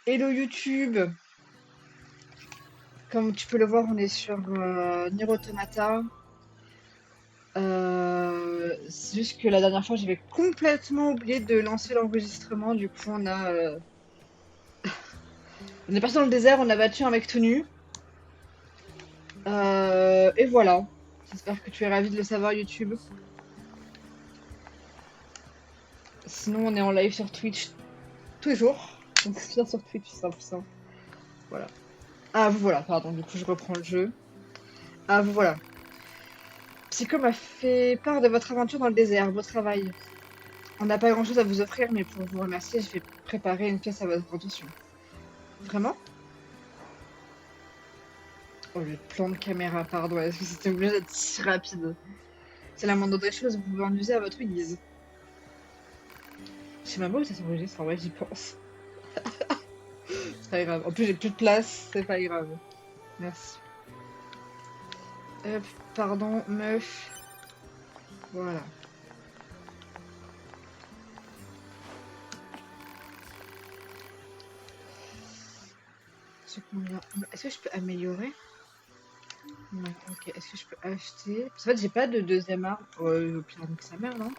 Hello YouTube, comme tu peux le voir, on est sur Nier Automata. C'est juste que la dernière fois, j'avais complètement oublié de lancer l'enregistrement. Du coup, on est parti dans le désert, on a battu un mec tout nu. Et voilà. J'espère que tu es ravi de le savoir, YouTube. Sinon, on est en live sur Twitch tous les jours. Donc, viens sur Twitch, c'est simple, simple. Voilà. Ah, vous voilà, pardon. Du coup, je reprends le jeu. Ah, vous voilà. Psycho m'a fait part de votre aventure dans le désert, beau travail. On n'a pas grand-chose à vous offrir, mais pour vous remercier, je vais préparer une pièce à votre intention. Vraiment? Oh, le plan de caméra, pardon, est-ce que c'était obligé d'être si rapide? C'est la moindre des choses, vous pouvez en user à votre guise. Je sais même pas où ça s'enregistre, en vrai, j'y pense. C'est pas grave. En plus, j'ai plus de place, c'est pas grave. Merci. Hop, pardon, meuf. Voilà. Est-ce que je peux améliorer? Non, ok. Est-ce que je peux acheter? Parce qu'en fait, j'ai pas de deuxième arme. Au pire, donc sa mère, non?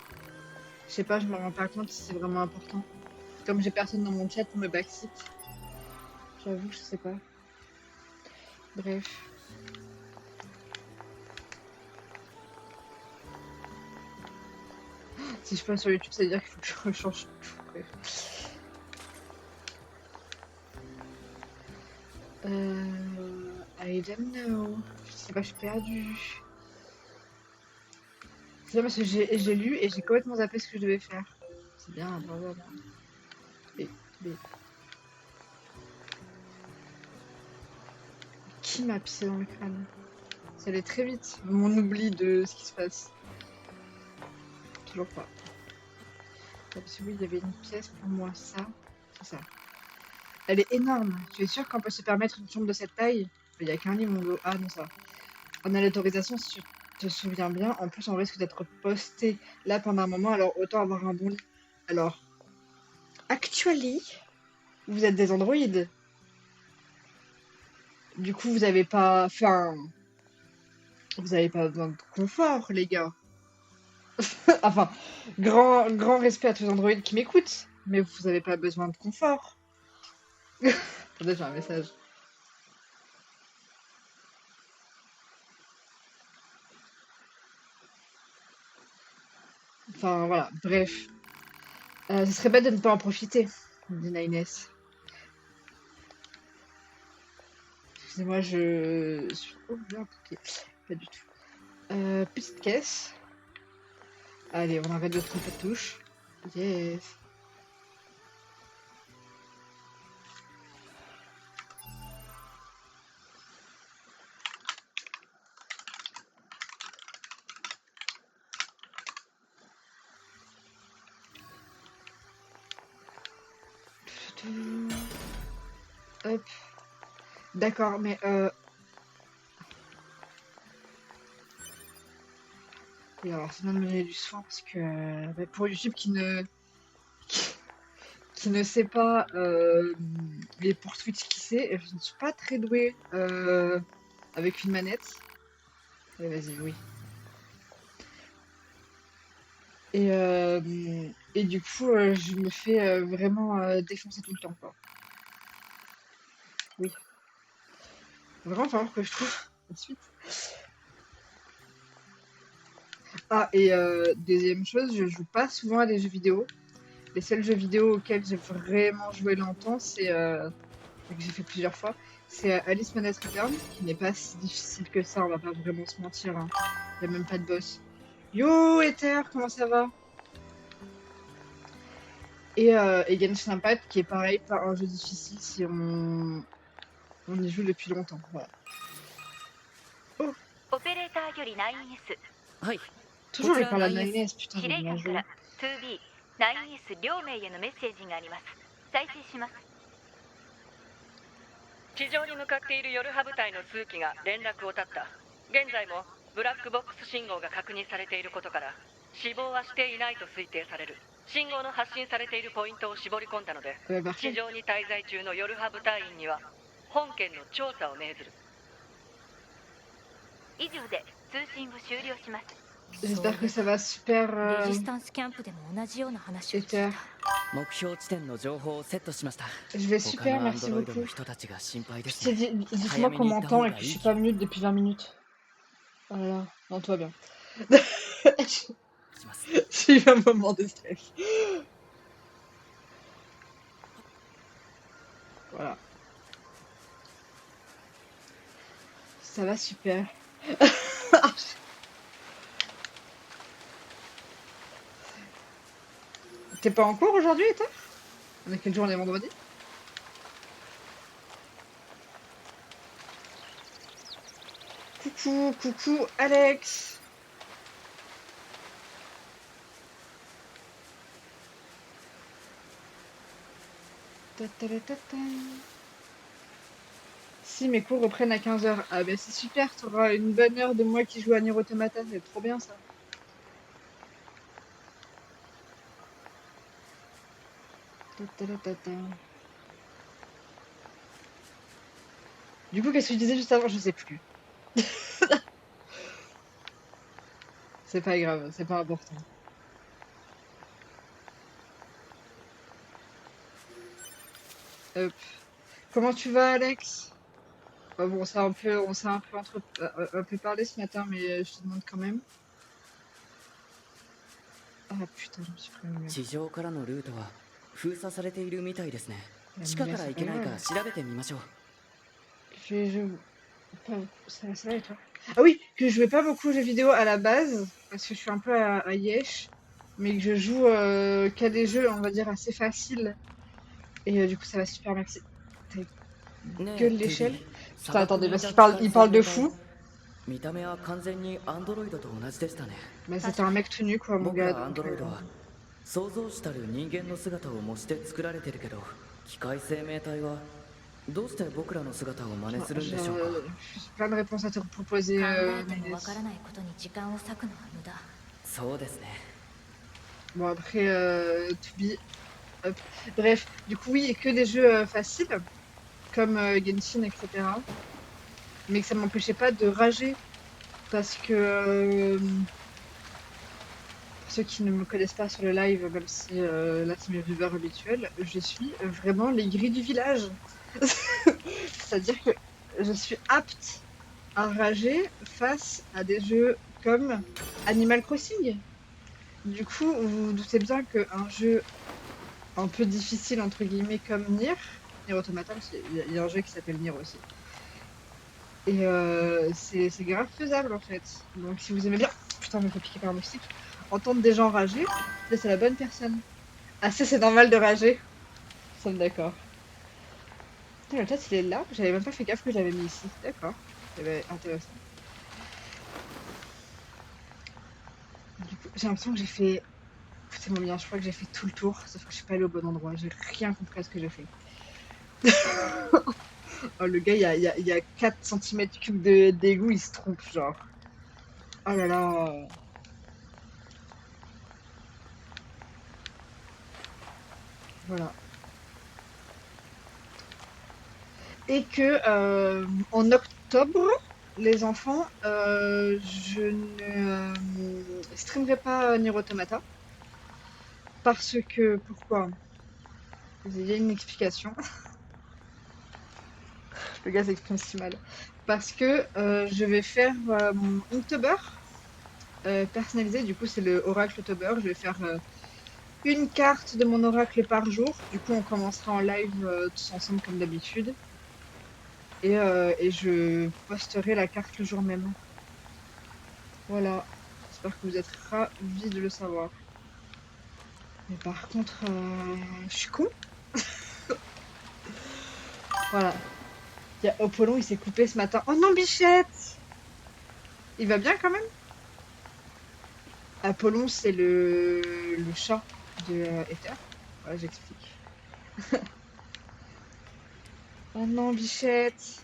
Je sais pas, je me rends pas compte si c'est vraiment important. Comme j'ai personne dans mon chat pour me backseat, j'avoue, je sais pas. Bref. Si je passe sur YouTube, ça veut dire qu'il faut que je rechange tout. Bref. I don't know. Je sais pas, je suis perdue. C'est bien parce que j'ai lu et j'ai complètement zappé ce que je devais faire. C'est bien, bravo à moi. Et, mais qui m'a pissé dans le crâne? Ça allait très vite, mon oubli de ce qui se passe. Toujours pas. Parce que oui, il y avait une pièce pour moi, ça. C'est ça. Elle est énorme. Tu es sûr qu'on peut se permettre une chambre de cette taille? Il y a qu'un lit, mon dos. Ah non, ça. On a l'autorisation, si tu te souviens bien. En plus, on risque d'être posté là pendant un moment, alors autant avoir un bon lit. Alors, actually, vous êtes des androïdes. Du coup, vous avez pas. Enfin, vous avez pas besoin de confort, les gars. Enfin, grand respect à tous les androïdes qui m'écoutent, mais vous avez pas besoin de confort. Attendez, j'ai un message. Enfin, voilà, bref. Ce serait bête de ne pas en profiter, dit Nines. Excusez-moi, je suis. Oh, bien, ok. Pas du tout. Petite caisse. Allez, on arrête de tromper de touche. Yes. Hop. D'accord, mais oui, alors c'est bien de me donner du soin parce que bah, pour YouTube qui ne sait pas, mais pour Twitch qui sait, je ne suis pas très douée avec une manette. Allez, vas-y, oui. Et, euh, et du coup, je me fais vraiment défoncer tout le temps, quoi. Oui. Vraiment falloir que je trouve ensuite. Ah, et deuxième chose, je joue pas souvent à des jeux vidéo. Les seuls jeux vidéo auxquels j'ai vraiment joué longtemps, et que j'ai fait plusieurs fois, c'est Alice Manette Return, qui n'est pas si difficile que ça, on va pas vraiment se mentir, hein. Y a même pas de boss. Yo Ether, comment ça va? Et Genshin Impact, qui est pareil, pas un jeu difficile si on y joue depuis longtemps. Voilà. Oh, オペレーターより 9S。 はい、 toujours il こちら parle à 9S。 Nines, putain, 司 j'ai 令 bien 官か joué. ら 2B、9S 両名へのメッセージがあります。再生します。地上に向かっているヨルハ部隊の数機が連絡を絶った。現在もブラックボックス信号が確認されていることから死亡はしていないと推定される。信号の発信されているポイントを絞り込んだので、 Parfait. 地上に滞在中の夜ハ部隊員には本件の調査を命ずる。以上で通信を終了します。 J'espère que ça va super レジスタンスキャンプでも同じような話を聞い Ether. た。目標地点の情報をセットしました Je vais 他 super, のアン merci ドロイド beaucoup. の人たちが心配で Putain, すね dites-moi qu'on m'entend et que je suis pas mute depuis 20 minutes. Oh là là, non, tout va bien. します J'ai eu un moment de stress. Voilà. Ça va super. T'es pas en cours aujourd'hui, toi? On est quel jour? On est vendredi? Coucou, coucou, Alex. Ta ta ta ta ta. Si mes cours reprennent à 15h. Ah bah c'est super, t'auras une bonne heure de moi qui joue à Nier Automata, c'est trop bien ça. Ta ta ta ta ta. Du coup, qu'est-ce que je disais juste avant? Je sais plus. C'est pas grave, c'est pas important. Hop. Comment tu vas, Alex? Bon, on s'est un peu, un peu parlé ce matin, mais je te demande quand même. Ah putain, je me suis pris au mur. 地上からのルートは封鎖されているみたいですね La 地下から menace, 行けないか c'est 調べてみましょう ça va et toi? Ah oui, que je jouais pas beaucoup aux jeux vidéo à la base, parce que je suis un peu à Yesh, mais que je joue qu'à des jeux, on va dire, assez faciles. Et du coup, ça va super, merci. T'as ね gueule え l'échelle? テディ Putain, attendez, parce 砂漠 qu'il にい parle た de 機械生命 fou. 体見た目は完全にアンドロイドと同じでしたね Bah, c'était un mec tout nu, quoi, mon 僕 gars. らアン Donc, ドロイドは想像したる人間の姿を模して作られてるけど機械生命体はどうして僕らの姿を真似するんでしょうか j'ai plein de réponses à te proposer, 考えても Mendes. わからないことに時間を割くのは無駄。そうですね Bon, après, to be. Hop. Bref, du coup, oui, que des jeux faciles, comme Genshin, etc. Mais que ça m'empêchait pas de rager. Parce que, pour ceux qui ne me connaissent pas sur le live, même si là c'est mes viewers habituels, je suis vraiment les grilles du village. C'est-à-dire que je suis apte à rager face à des jeux comme Animal Crossing. Du coup, vous vous doutez bien qu'un jeu un peu difficile, entre guillemets, comme Nier Automata, parce qu'il y a un jeu qui s'appelle Nier aussi. Et c'est grave faisable en fait. Donc si vous aimez bien, putain, je me fais piquer par un moustique, entendre des gens rager, là c'est la bonne personne. Ah ça c'est normal de rager. Nous sommes d'accord. Putain, le chat il est là, j'avais même pas fait gaffe que je l'avais mis ici. D'accord. Eh ben, intéressant. Du coup, j'ai l'impression que j'ai fait. C'est mon bien, je crois que j'ai fait tout le tour, sauf que je suis pas allée au bon endroit. J'ai rien compris à ce que j'ai fait. Oh, le gars, il y a 4 cm3 d'égout, il se trompe, genre. Oh là là. Voilà. Et que en octobre, les enfants, je ne streamerai pas Nier Automata. Parce que, pourquoi? Il y a une explication. Le gars s'exprime si mal. Parce que je vais faire mon Inktober personnalisé. Du coup, c'est le Oracle Tober. Je vais faire une carte de mon oracle par jour. Du coup, on commencera en live tous ensemble comme d'habitude. Et je posterai la carte le jour même. Voilà. J'espère que vous êtes ravis de le savoir. Mais par contre, je suis con. Voilà. Il y a Apollon, il s'est coupé ce matin. Oh non, Bichette! Il va bien quand même? Apollon, c'est le chat de Ether. Voilà, j'explique. Oh non, Bichette!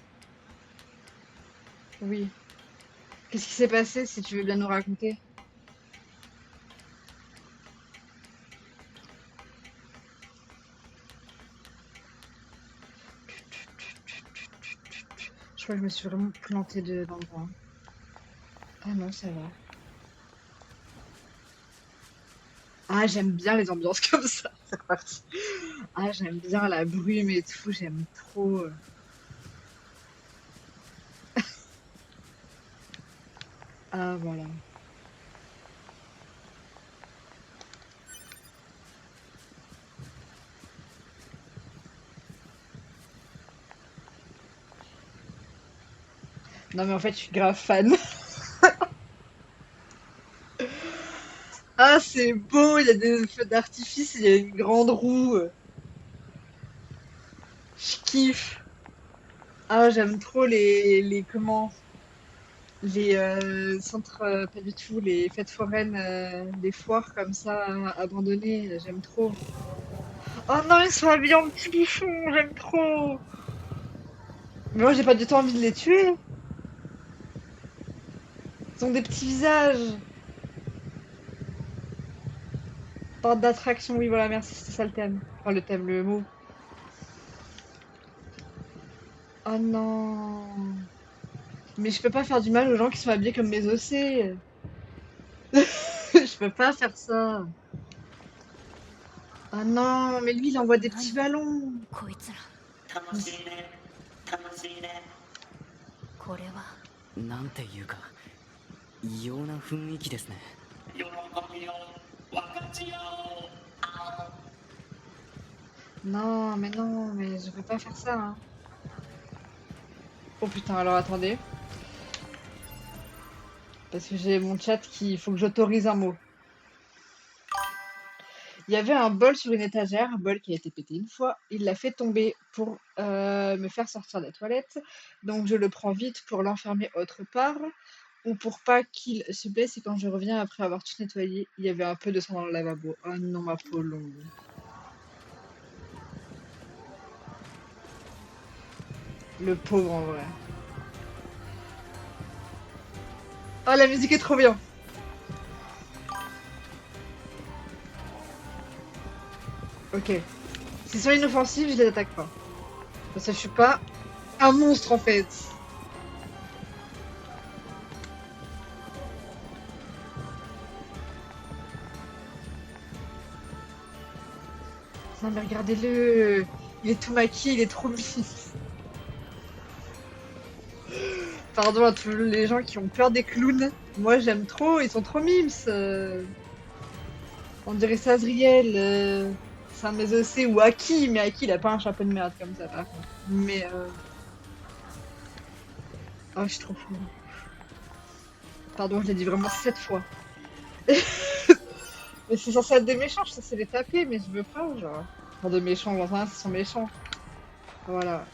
Oui. Qu'est-ce qui s'est passé si tu veux bien nous raconter? fois que je me suis vraiment plantée de l'endroit. Ah non, ça va. Ah, j'aime bien les ambiances comme ça. C'est reparti. Ah, j'aime bien la brume et tout, j'aime trop. Ah, voilà. Non, mais en fait, je suis grave fan. Ah, c'est beau, il y a des feux d'artifice, il y a une grande roue. Je kiffe. Ah, j'aime trop comment, les centres, pas du tout, les fêtes foraines, les foires comme ça, abandonnées, j'aime trop. Oh non, ils sont habillés en petits bouffons, j'aime trop. Mais moi, j'ai pas du tout envie de les tuer. Ils ont des petits visages. Porte d'attraction, oui, voilà, merci, c'était ça le thème. Enfin, le thème, le mot. Oh non. Mais je peux pas faire du mal aux gens qui sont habillés comme mes ossés. Je peux pas faire ça. Ah non, mais lui, il envoie des petits ballons. こいつら これはなんていうか異様な雰囲気ですね。 Non, mais je peux pas faire ça, hein. Oh putain, alors attendez. Parce que j'ai mon chat qui... Il faut que j'autorise un mot. Il y avait un bol sur une étagère, un bol qui a été pété une fois. Il l'a fait tomber pour me faire sortir des toilettes. Donc je le prends vite pour l'enfermer autre part. Ou pour pas qu'il se blesse. Et quand je reviens après avoir tout nettoyé, il y avait un peu de sang dans le lavabo. Oh non, ma peau longue. Le pauvre en vrai. Oh, la musique est trop bien. Ok. S'ils sont inoffensifs, je les attaque pas. Parce que je suis pas un monstre en fait. Non mais regardez-le. Il est tout maquillé, il est trop mignon. Pardon à tous les gens qui ont peur des clowns. Moi j'aime trop, ils sont trop mimes. On dirait Sazriel, Saint-Mézocé ou Aki, mais Aki il a pas un chapeau de merde comme ça par contre. Mais oh, je suis trop fou. Pardon, je l'ai dit vraiment 7 fois. Mais c'est censé être des méchants, je suis censée les taper, mais je veux pas, genre. Enfin, des méchants, j'en sais rien, ils sont méchants. Voilà.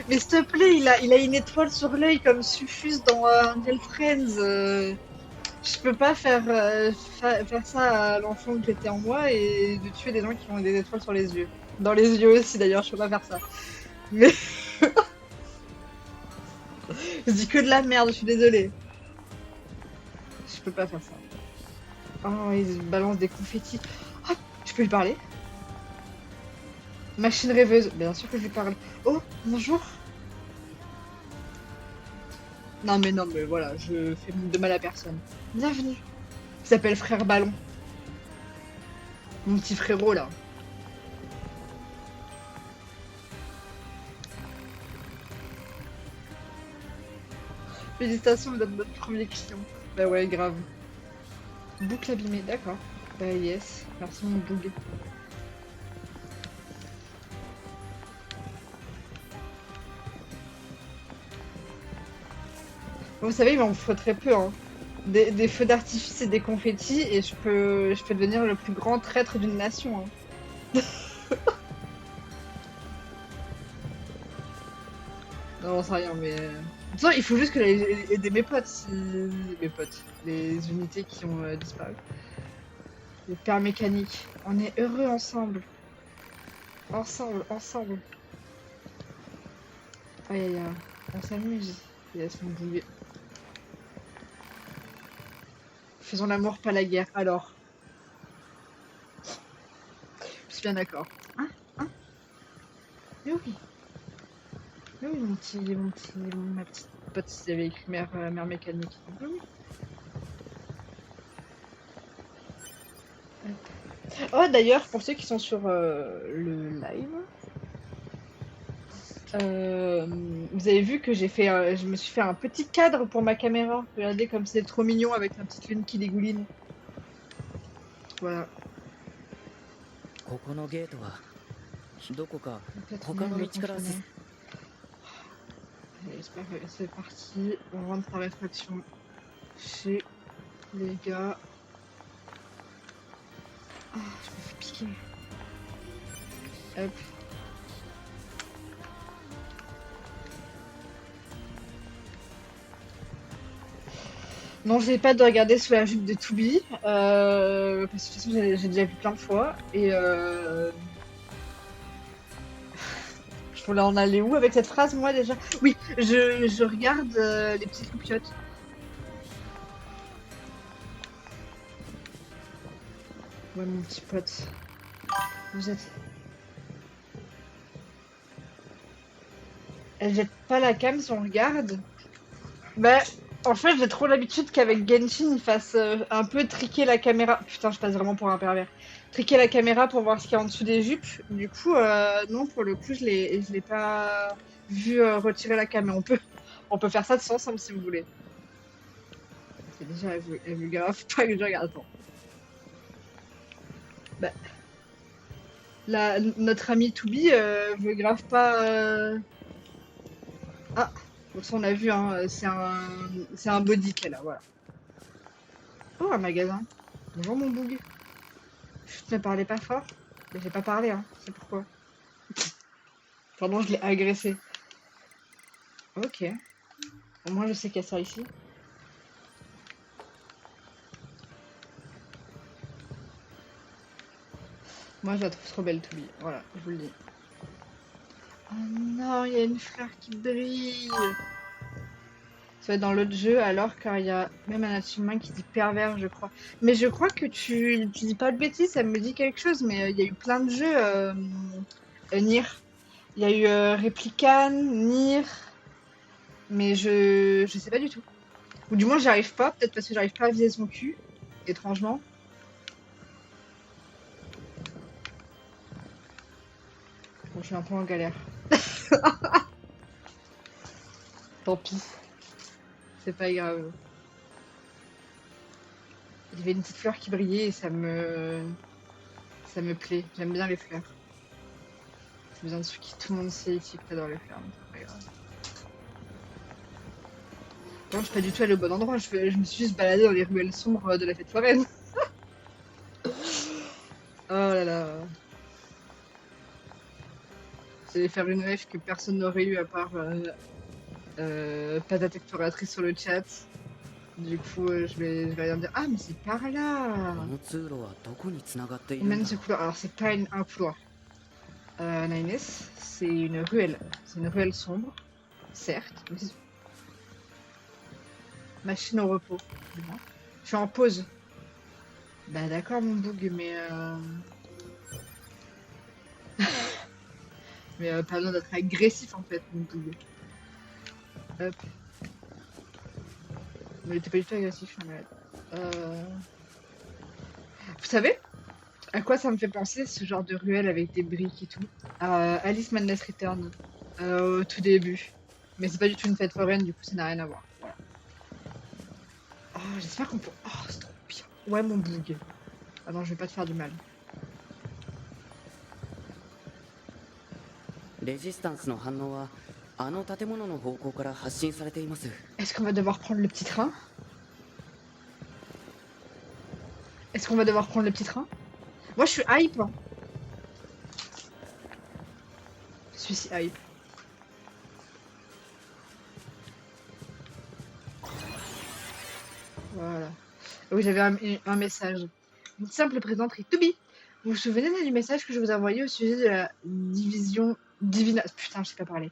Mais s'il te plaît, il a une étoile sur l'œil comme Sufus dans Angel Friends. Je peux pas faire ça à l'enfant que j'étais en moi et de tuer des gens qui ont des étoiles sur les yeux. Dans les yeux aussi d'ailleurs, je peux pas faire ça. Mais je dis que de la merde, je suis désolée. Je peux pas faire ça. Oh, ils balancent des confettis. Oh, je peux lui parler? Machine rêveuse, bien sûr que je lui parle. Oh, bonjour. Non, mais voilà, je fais de mal à personne. Bienvenue. Il s'appelle Frère Ballon. Mon petit frérot, là. Félicitations, vous êtes notre premier client. Bah ouais, grave. Boucle abîmée, d'accord. Bah yes, merci mon boug. Vous savez, il m'en faut très peu, hein. Des feux d'artifice et des confettis, et je peux devenir le plus grand traître d'une nation, hein. Non, j'en sais rien, mais... De toute façon, il faut juste que aider mes potes, mes potes, les unités qui ont disparu. Le père mécanique. On est heureux ensemble. Ensemble, ensemble. Aïe aïe aïe. On s'amuse. Yes, mon boulet. Faisons l'amour, pas la guerre. Alors. Je suis bien d'accord. Hein? Hein? Mais oui. Mais oui, ma petite pote, il avait écrit mère mécanique. Oui, oui. Hop. Oh, d'ailleurs, pour ceux qui sont sur le live, vous avez vu que je me suis fait un petit cadre pour ma caméra. Regardez comme c'est trop mignon avec la petite lune qui dégouline. Voilà. ここのゲートはどこか Peut-être 他 même の le 道から contourner. Allez, j'espère que c'est parti. On rentre en réfraction chez les gars. Ah, je me fais piquer. Hop. Non, j'ai pas de regarder sous la jupe de Toubi, parce que de toute façon j'ai déjà vu plein de fois, et je voulais en aller où avec cette phrase moi déjà? Oui, je regarde les petites loupiottes. Ouais mon petit pote, vous êtes... Elle jette pas la cam si on regarde? Bah, en fait, j'ai trop l'habitude qu'avec Genshin, il fasse un peu triquer la caméra. Putain, je passe vraiment pour un pervers. Triquer la caméra pour voir ce qu'il y a en dessous des jupes. Du coup, non, pour le coup, je l'ai pas vu retirer la cam. Mais on peut faire ça de sans ensemble si vous voulez. C'est déjà, elle veut grave pas que je regarde. Attends. Bah, notre ami Toubi veut grave pas. Ah, bon, ça on a vu, hein, c'est un body qu'elle a, voilà. Oh, un magasin. Bonjour mon boug. Chut, ne parlez pas fort. Mais j'ai pas parlé, hein. C'est pourquoi. Pardon, je l'ai agressé. Ok. Au moins, je sais qu'il y a ça ici. Moi, je la trouve trop belle, Toubi. Voilà, je vous le dis. Oh non, il y a une fleur qui brille. Ça va être dans l'autre jeu, alors car il y a même un être humain qui dit pervers, je crois. Mais je crois que tu dis pas de bêtises, ça me dit quelque chose, mais il y a eu plein de jeux. Nier. Il y a eu Replican, Nier, mais je sais pas du tout. Ou du moins, j'y arrive pas, peut-être parce que j'arrive pas à viser son cul, étrangement. Bon, je suis un peu en galère. Tant pis, c'est pas grave. Il y avait une petite fleur qui brillait et ça me plaît. J'aime bien les fleurs. C'est besoin de ce qui tout le monde sait ici que t'adores les fleurs, mais c'est pas grave. Non, je suis pas du tout allée au bon endroit, je me suis juste baladée dans les ruelles sombres de la fête foraine. Oh là là. J'allais faire une rêve que personne n'aurait eu à part Patate exploratrice sur le chat. Du coup, je vais rien dire. Ah, mais c'est par こ là. の通路はどこに繋がってい On るん mène だ ce couloir. Alors, c'est pas un couloir. Naïnes, c'est une ruelle. C'est une ruelle sombre, certes. Mais machine au repos. Je suis en pause. Bah d'accord mon boug, mais pas besoin d'être agressif en fait mon boug. Hop. Mais il était pas du tout agressif, je suis malade. Vous savez à quoi ça me fait penser ce genre de ruelle avec des briques et tout? Alice Madness Return au tout début. Mais c'est pas du tout une fête foraine, du coup ça n'a rien à voir. Voilà. Oh, j'espère qu'on peut. Oh, c'est trop bien. Ouais mon boug. Ah non, je vais pas te faire du mal. レジスタンスの反応はあの建物の方向から発信されています Est-ce qu'on va devoir prendre le petit train? Est-ce qu'on va devoir prendre le petit train? Moi je suis hype. Hein. Je suis si hype. Voilà. Oui, j'avais un message. Une simple plaisanterie. Toubi, vous vous souvenez du message que je vous ai envoyé au sujet de la putain, je sais pas parler.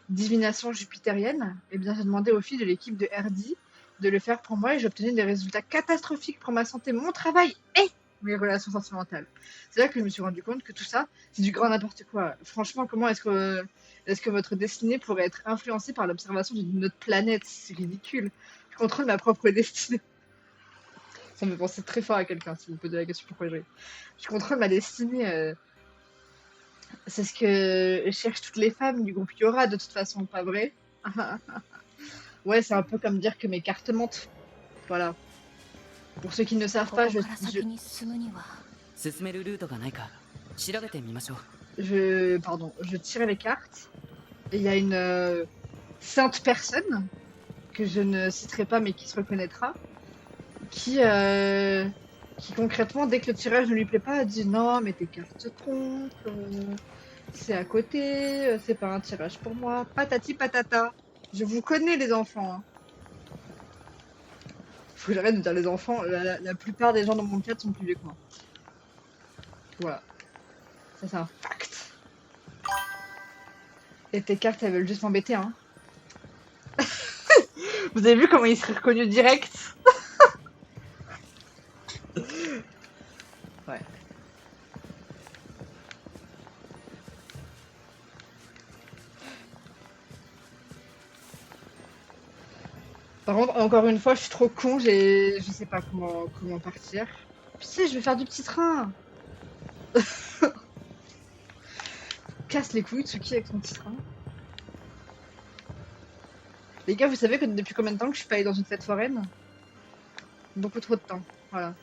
Divination jupitérienne? Eh bien, j'ai demandé aux filles de l'équipe de RD de le faire pour moi et j'ai obtenu des résultats catastrophiques pour ma santé, mon travail et mes relations sentimentales. C'est là que je me suis rendu compte que tout ça, c'est du grand n'importe quoi. Franchement, comment est-ce que votre destinée pourrait être influencée par l'observation d'une autre planète? C'est ridicule. Je contrôle ma propre destinée. Ça me fait penser très fort à quelqu'un, si vous me posez la question pourquoi je contrôle ma destinée. C'est ce que cherchent toutes les femmes du groupe Yora, de toute façon, pas vrai? Ouais, c'est un peu comme dire que mes cartes mentent. Voilà. Pour ceux qui ne savent こ pas, こから先に進むには 進めるルートがないか調べてみましょう。je tire les cartes. Et il y a une sainte personne, que je ne citerai pas mais qui se reconnaîtra, qui concrètement, dès que le tirage ne lui plaît pas, dit non, mais tes cartes se trompent, c'est à côté, c'est pas un tirage pour moi, patati patata. Je vous connais les enfants. Hein. Faut que j'arrête de dire les enfants, la plupart des gens dans mon chat sont plus vieux que moi. Voilà. Ça c'est un fact. Et tes cartes elles veulent juste m'embêter hein. Vous avez vu comment il serait reconnu direct? Ouais. Par contre, encore une fois, je suis trop con, je sais pas comment partir. Putain, je vais faire du petit train. Casse les couilles, Tsuki avec son petit train. Les gars, vous savez que depuis combien de temps que je suis pas allée dans une fête foraine? Beaucoup trop de temps, voilà.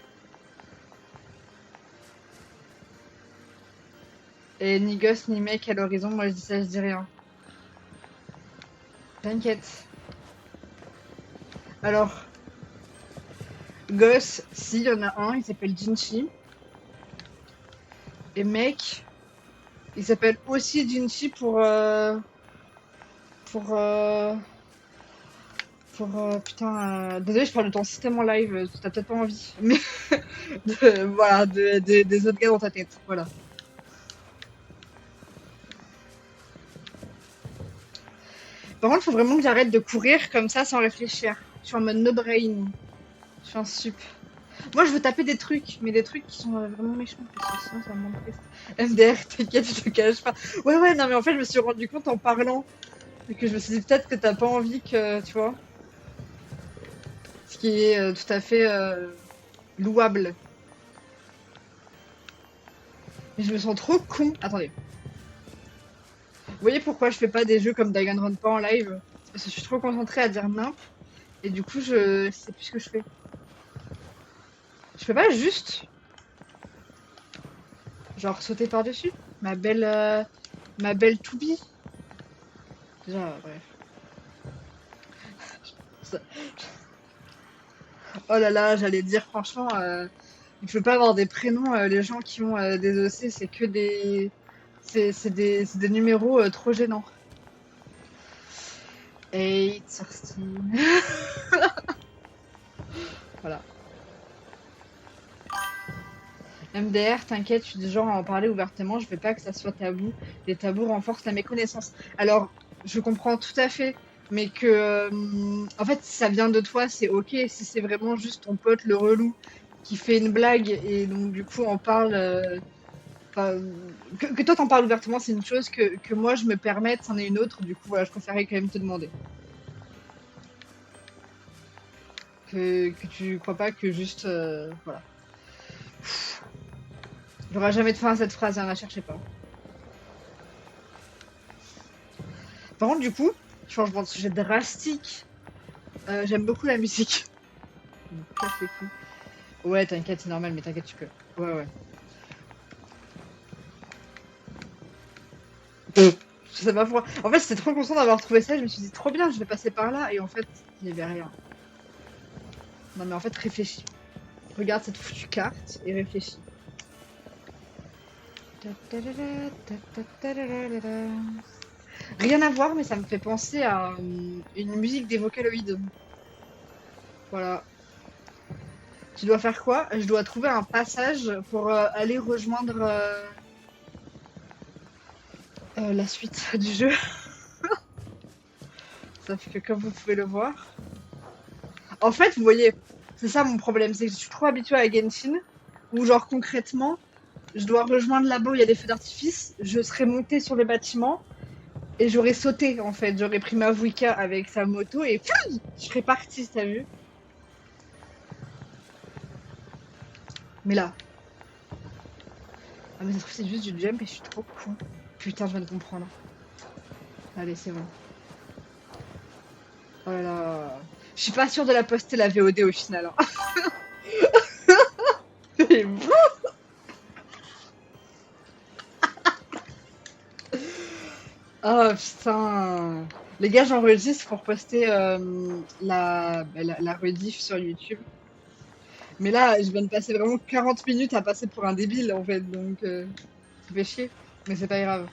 Et ni gosse ni mec à l'horizon, moi je dis ça, je dis rien. T'inquiète. Alors, gosse, si, il y en a un, il s'appelle Jinchi. Et mec, il s'appelle aussi Jinchi pour putain, désolé, je parle de ton système en live, t'as peut-être pas envie, mais voilà, des autres gars dans ta tête, voilà. Par contre, faut vraiment que j'arrête de courir comme ça sans réfléchir. Je suis en mode no brain. Je suis un sup. Moi, je veux taper des trucs, mais des trucs qui sont vraiment méchants, parce que sinon ça me rend triste. MDR, t'inquiète, je te cache pas. Ouais, non, mais en fait, je me suis rendu compte en parlant que je me suis dit peut-être que t'as pas envie que, tu vois. Ce qui est tout à fait louable. Mais je me sens trop con. Attendez. Vous voyez pourquoi je fais pas des jeux comme Danganronpa en live? Parce que je suis trop concentrée à dire nimp. Et du coup, je sais plus ce que je fais. Je peux pas juste... genre sauter par-dessus? Ma belle Toubi. Déjà, bref. Oh là là, j'allais dire franchement, il ne faut pas avoir des prénoms, les gens qui ont des OC, c'est que des... C'est des numéros trop gênants. 8, 16. Voilà. MDR, t'inquiète, je suis du genre à en parler ouvertement, je veux pas que ça soit tabou. Les tabous renforcent la méconnaissance. Alors, je comprends tout à fait, mais que... en fait, si ça vient de toi, c'est ok. Si c'est vraiment juste ton pote, le relou, qui fait une blague, et donc du coup on parle... que toi t'en parles ouvertement, c'est une chose, que moi je me permette, c'en est une autre, du coup voilà, je préférais quand même te demander. Que tu crois pas que juste... voilà. J'aurai jamais de fin à cette phrase, hein, la cherchez pas. Par contre, du coup, changement de sujet drastique. J'aime beaucoup la musique. Me casse les couilles. Ouais, t'inquiète, c'est normal, mais t'inquiète, tu peux. Ouais. Je sais pas pourquoi. En fait, j'étais trop content d'avoir trouvé ça. Je me suis dit, trop bien, je vais passer par là. Et en fait, il n'y avait rien. Non, mais en fait, réfléchis. Regarde cette foutue carte et réfléchis. Rien à voir, mais ça me fait penser à une musique des Vocaloid. Voilà. Tu dois faire quoi? Je dois trouver un passage pour aller rejoindre la suite du jeu. Sauf que comme vous pouvez le voir... En fait, vous voyez, c'est ça mon problème, c'est que je suis trop habituée à Genshin. Ou genre concrètement, je dois rejoindre là-bas où il y a des feux d'artifice, je serais montée sur le bâtiment et j'aurais sauté en fait. J'aurais pris ma Vuika avec sa moto et je serais partie, t'as vu? Mais là. Ah mais ça se trouve c'est juste du jump et je suis trop con. Putain, je viens de comprendre. Allez, c'est bon. Oh là là. Je suis pas sûre de la poster la VOD au final. Hein. C'est bon. Oh putain. Les gars, j'enregistre pour poster la rediff sur YouTube. Mais là, je viens de passer vraiment 40 minutes à passer pour un débile en fait, donc ça fait chier. Mais c'est pas grave.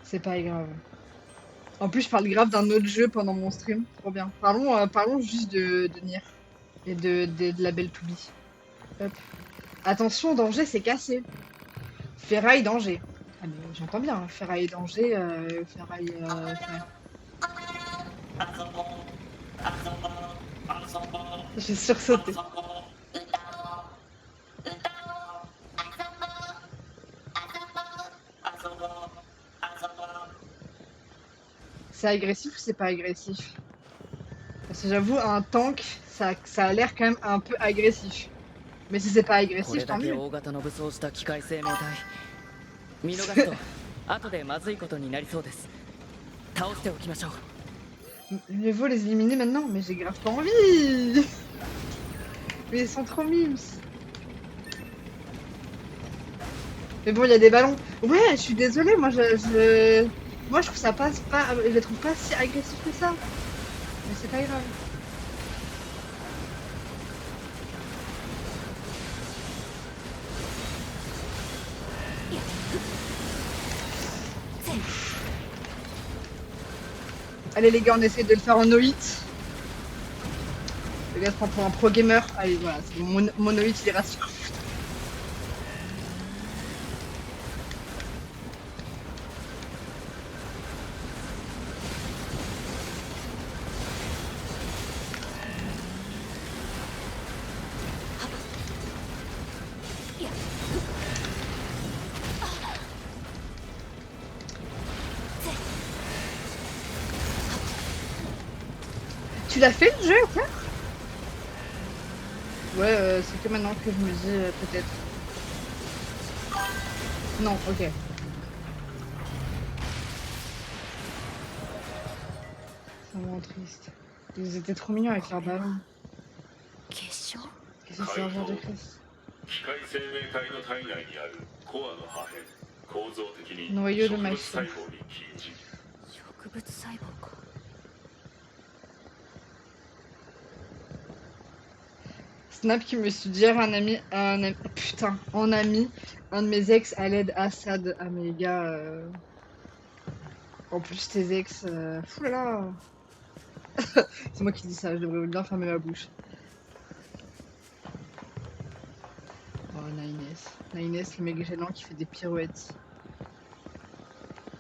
C'est pas grave. En plus, je parle grave d'un autre jeu pendant mon stream. Trop bien. Parlons juste de Nier et de la belle to be. Hop. Attention, danger, c'est cassé. Ferraille, danger. Ah mais j'entends bien, hein. Ferraille, danger, ferraille... J'ai sursauté. C'est agressif ou c'est pas agressif? Parce que j'avoue, un tank, ça a l'air quand même un peu agressif. Mais si c'est pas こ agressif, れ tant だけ mieux. 大型の武装した機械生命体見逃すと後でまずいことになりそうです倒しておきましょう Mieux vaut les éliminer maintenant, mais j'ai grave pas envie. Mais ils sont trop mimes. Mais bon, il y a des ballons. Ouais, je suis désolée, moi moi je trouve ça passe pas, je les trouve pas si agressifs que ça. Mais c'est pas grave. Allez les gars, on essaie de le faire en no-hit. Le gars se prend pour un pro gamer. Allez voilà, c'est bon, mon no-hit il est rassurant. Tu l'as fait le jeu ou quoi? Ouais, c'est que maintenant que je me dis peut-être. Non, ok. C'est vraiment triste. Ils étaient trop mignons avec leurs ballons. 結晶 Qu'est-ce que c'est un genre de Christ? 機械生命体の体内にあるコアの破片構造的にノイヨル植マイス物細胞に近似植物細胞か Snap qui me suggère putain, en ami, un de mes ex à l'aide Assad. Ah mais les gars, en plus tes ex, foulala. C'est moi qui dis ça, je devrais bien fermer ma bouche. Oh Nines, le mec gênant qui fait des pirouettes.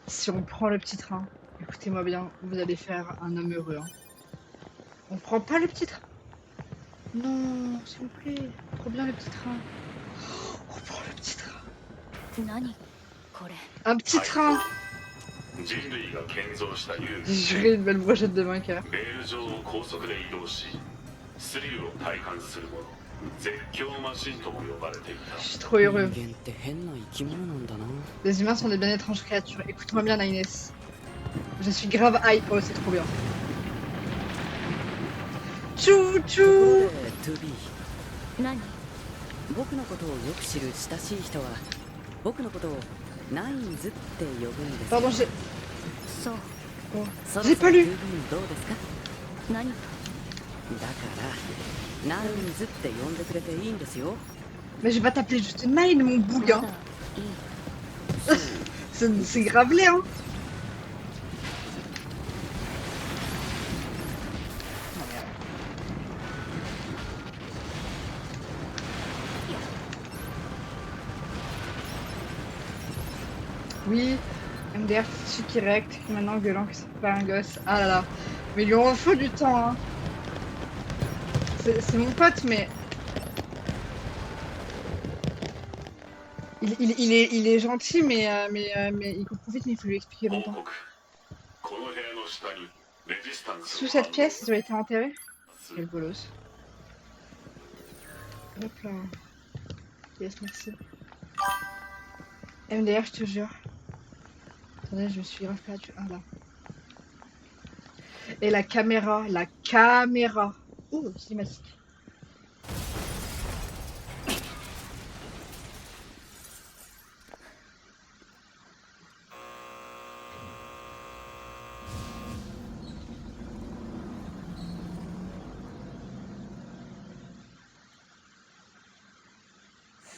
Si on prend le petit train, écoutez-moi bien, vous allez faire un homme heureux. Hein. On prend pas le petit train. Non, s'il vous plaît. Trop bien le petit train. Oh, on prend le petit train. 何これ Un petit train. 人類が建造した遊 J'ai 具 juré une belle brochette de vainqueur. レール上を高速で移動しスリルを体感するもの絶叫マシンとも呼ばれていた Je suis trop heureux. 人間って変な生き物なんだな Les humains sont des bien étranges créatures. Écoute-moi bien, Nines. Je suis grave hype. Oh, c'est trop bien. Chou ところ chou. で 2B 何僕のことをよく知る親しい人は僕のことをナインズって呼ぶんです Pardon, j'ai. そう Oh. そろ J'ai そ pas ろ lu. 2B どうですか何だからナインズって呼んでくれていいんですよ Mais je vais pas t'appeler juste Nine, mon boug. ま Hein. だいい C'est grave laid, hein. Oui, MDR qui direct, maintenant gueulant que c'est pas un gosse. Ah là là, mais il lui en faut du temps, hein. C'est mon pote, mais Il est gentil, mais il comprend vite, mais il faut lui expliquer 報 longtemps. 告この部屋の下にレジスタンス Sous の cette 反応 pièce, ils ont été enterrés. す Quel bolos. Hop là. Yes, merci. MDR, je te jure. Attendez, je suis grave perdue. Ah là. Et la caméra, la caméra. Ouh, cinématique.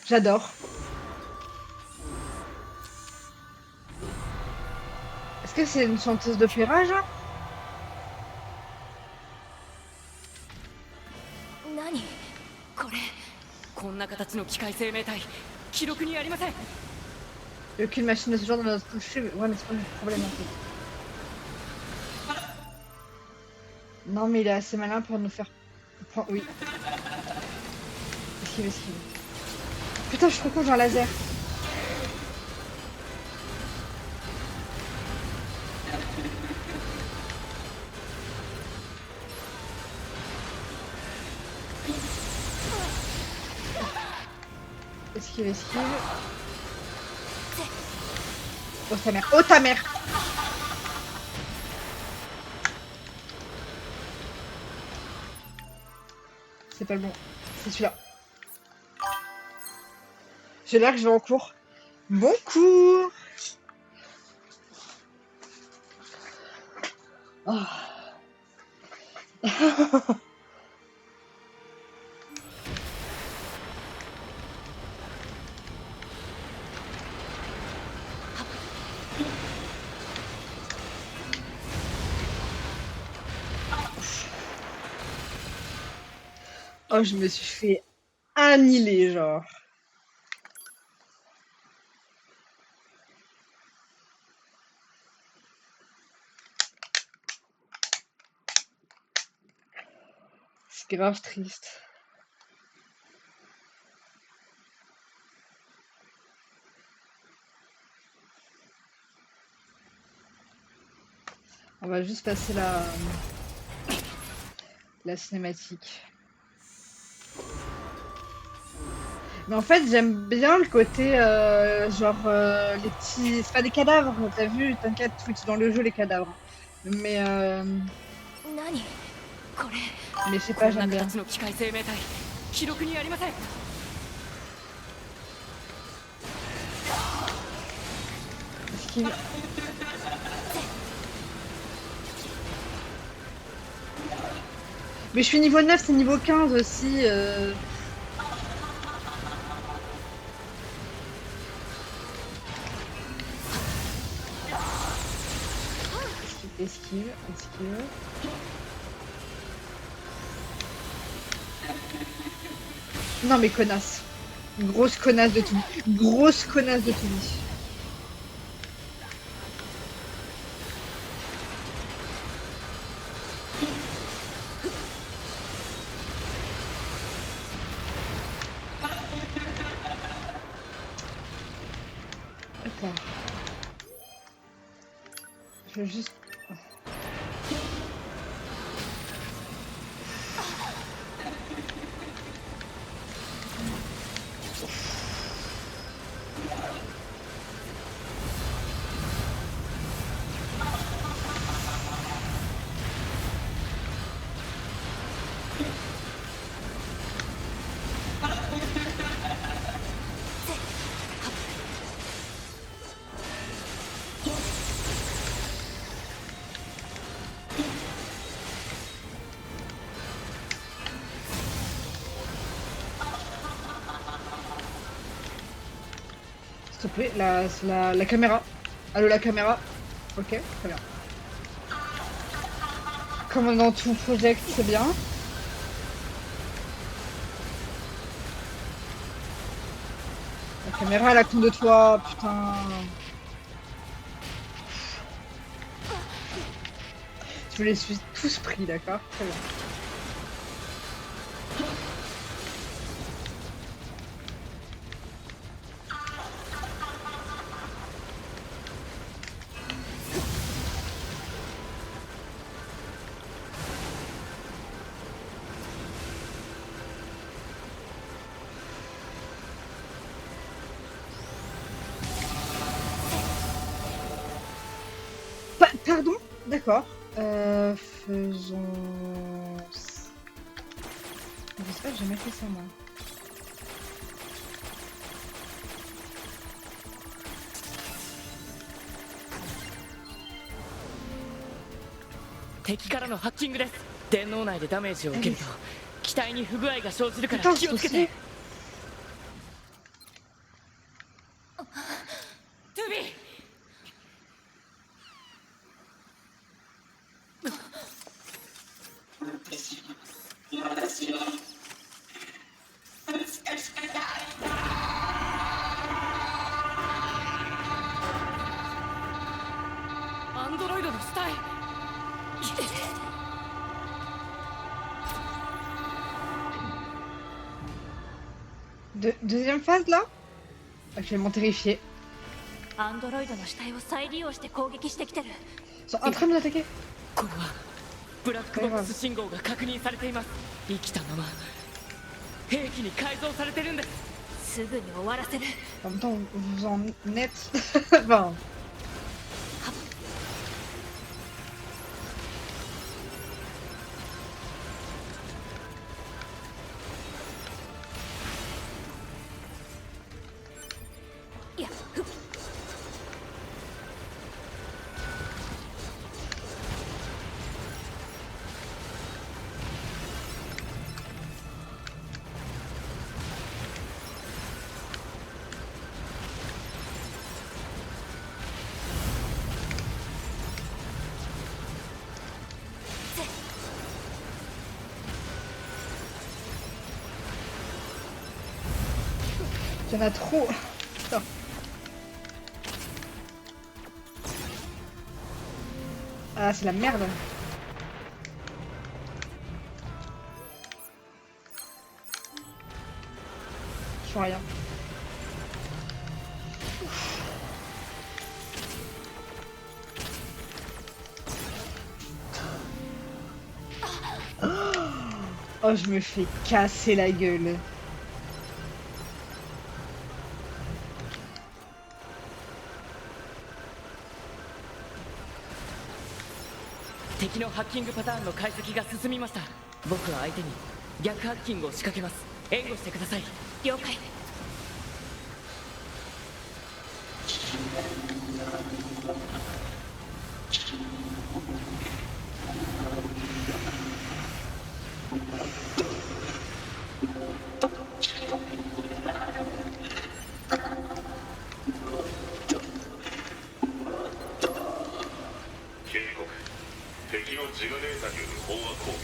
J'adore. Est-ce que c'est une chanteuse d'opéra, genre? 何これ。こんな形の機械生命体記録にありません。 Il y a aucune machine de ce genre dans notre coucher. Ouais, mais c'est pas notre problème en fait. Non, mais il est assez malin pour nous faire. Oui. Esquive, esquive. Putain, je suis trop con, j'ai un laser. Esquive, esquive. Oh ta mère, oh ta mère. C'est pas le bon, c'est celui-là. J'ai l'air que je vais en cours. Bon cours. Oh. Oh, je me suis fait annihiler, genre. C'est grave triste. On va juste passer la cinématique. Mais en fait, j'aime bien le côté les petits. C'est pas des cadavres, t'as vu? T'inquiète, Twitch dans le jeu les cadavres. Mais 何これ。 mais je sais こ pas, んな j'aime bien. 形の機械生命体記録にありません。 Esquive. Mais je suis niveau 9, c'est niveau 15 aussi. Esquive, esquive. Non mais connasse. Grosse connasse de tout. Grosse connasse de tout. Attends. Je vais juste... S'il te plaît, la caméra. Allô, la caméra. Ok, très bien. Comme dans tout project, c'est bien. La caméra, elle a compte de toi, putain. Je les suis tous pris, d'accord? Très bien. D'accord. Faisons... Je sais pas, j'ai jamais fait ça moi.敵からのハッキングです。電脳内でダメージを受けると機体に不具合が生じるから Putain, 気 c'est をつけ aussi... て。トゥビー。アンドロイドの死体。Deuxième phase là? Actuellement terrifié. アンドロイドの死体を再利用して攻撃してきてる。 Ils sont en train de nous attaquer. これはブラックボックス信号が確認されています。生きたまま兵器に改造されてるんです。すぐに終わらせる。 En même temps, vous en êtes... enfin... いや、ふっ。Il y en a trop. Putain. Ah, c'est la merde. Je vois rien. Oh, je me fais casser la gueule. 敵のハッキングパターンの解析が進みました。僕は相手に逆ハッキングを仕掛けます。援護してください。了解。警告。敵の自我データによる飽和攻撃。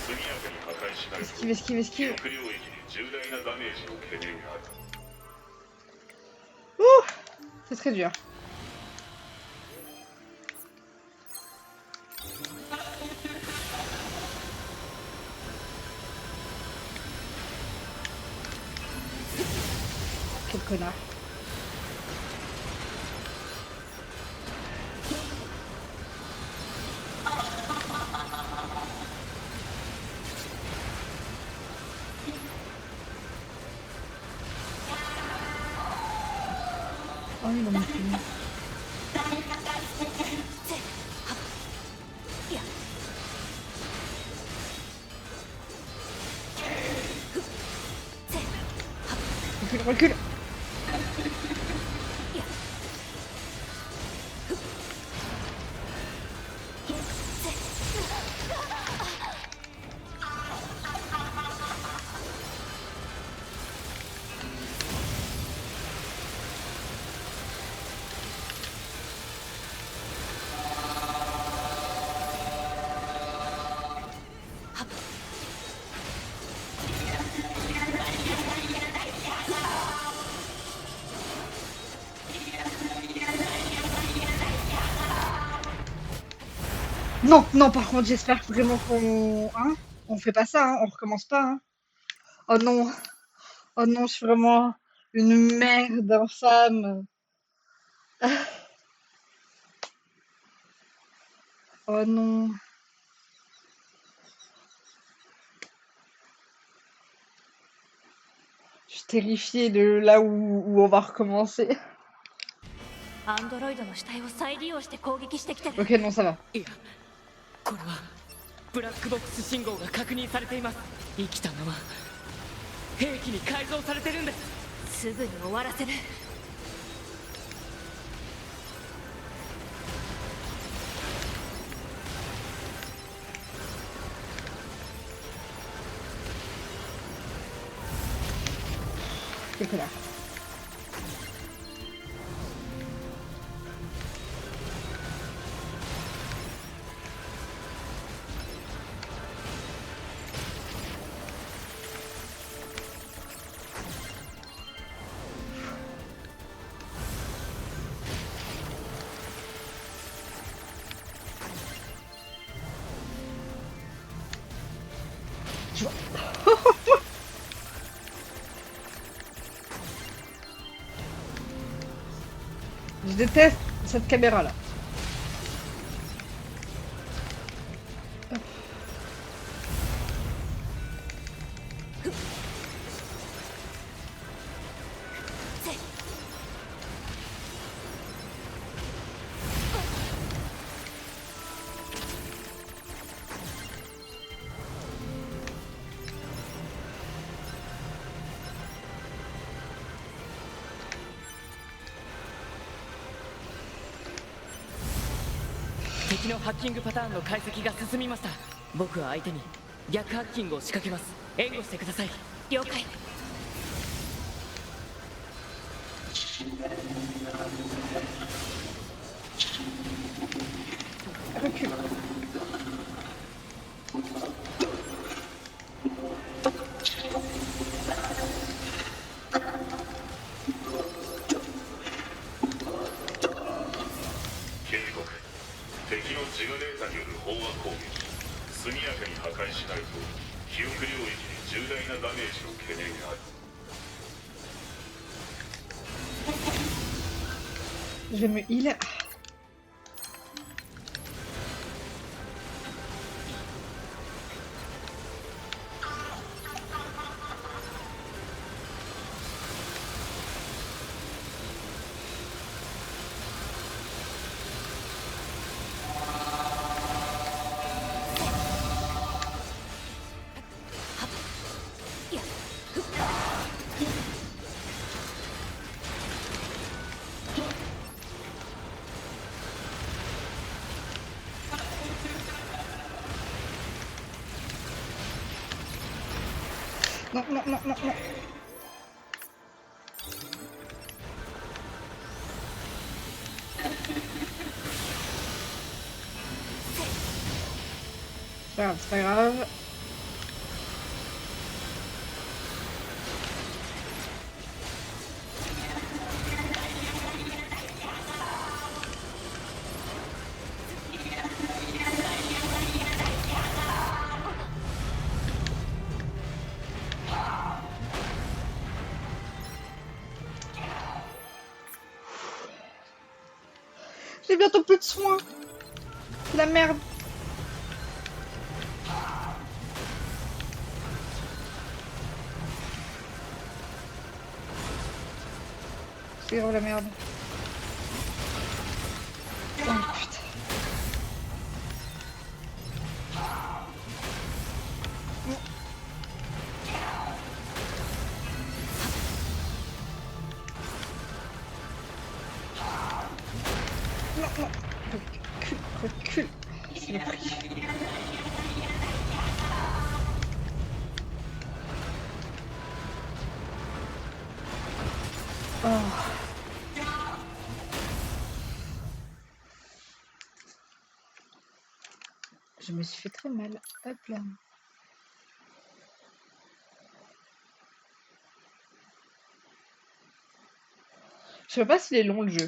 速やかに破壊しないと Esquive, esquive, 記 esquive. 憶領域に重大なダメージの懸念がある。 Ouh, c'est très dur. Quel connard. Oh, il en a plus. Recule, recule. Non, non, par contre, j'espère vraiment qu'on... Hein, on fait pas ça, hein, on recommence pas. Hein. Oh non, oh non, je suis vraiment une merde infâme. Oh non. Je suis terrifiée de là où on va recommencer. アンドロイドの死体を再利用して攻撃してきてる。 Ok, non, ça va. いやこれはブラックボックス信号が確認されています。生きたまま兵器に改造されてるんです。すぐに終わらせる。C'est que là. Je déteste cette caméra là. C'est- 敵のハッキングパターンの解析が進みました。僕は相手に逆ハッキングを仕掛けます。援護してください。了解。Recule. Je vais me heal. Non, non, non, non, non. C'est pas grave. J'ai bientôt plus de soins. C'est la merde. C'est grave la merde. Oh putain. Non, non. Recule, recule. C'est le prix. Oh. Je me suis fait très mal. Hop là. Je sais pas s'il est long le jeu.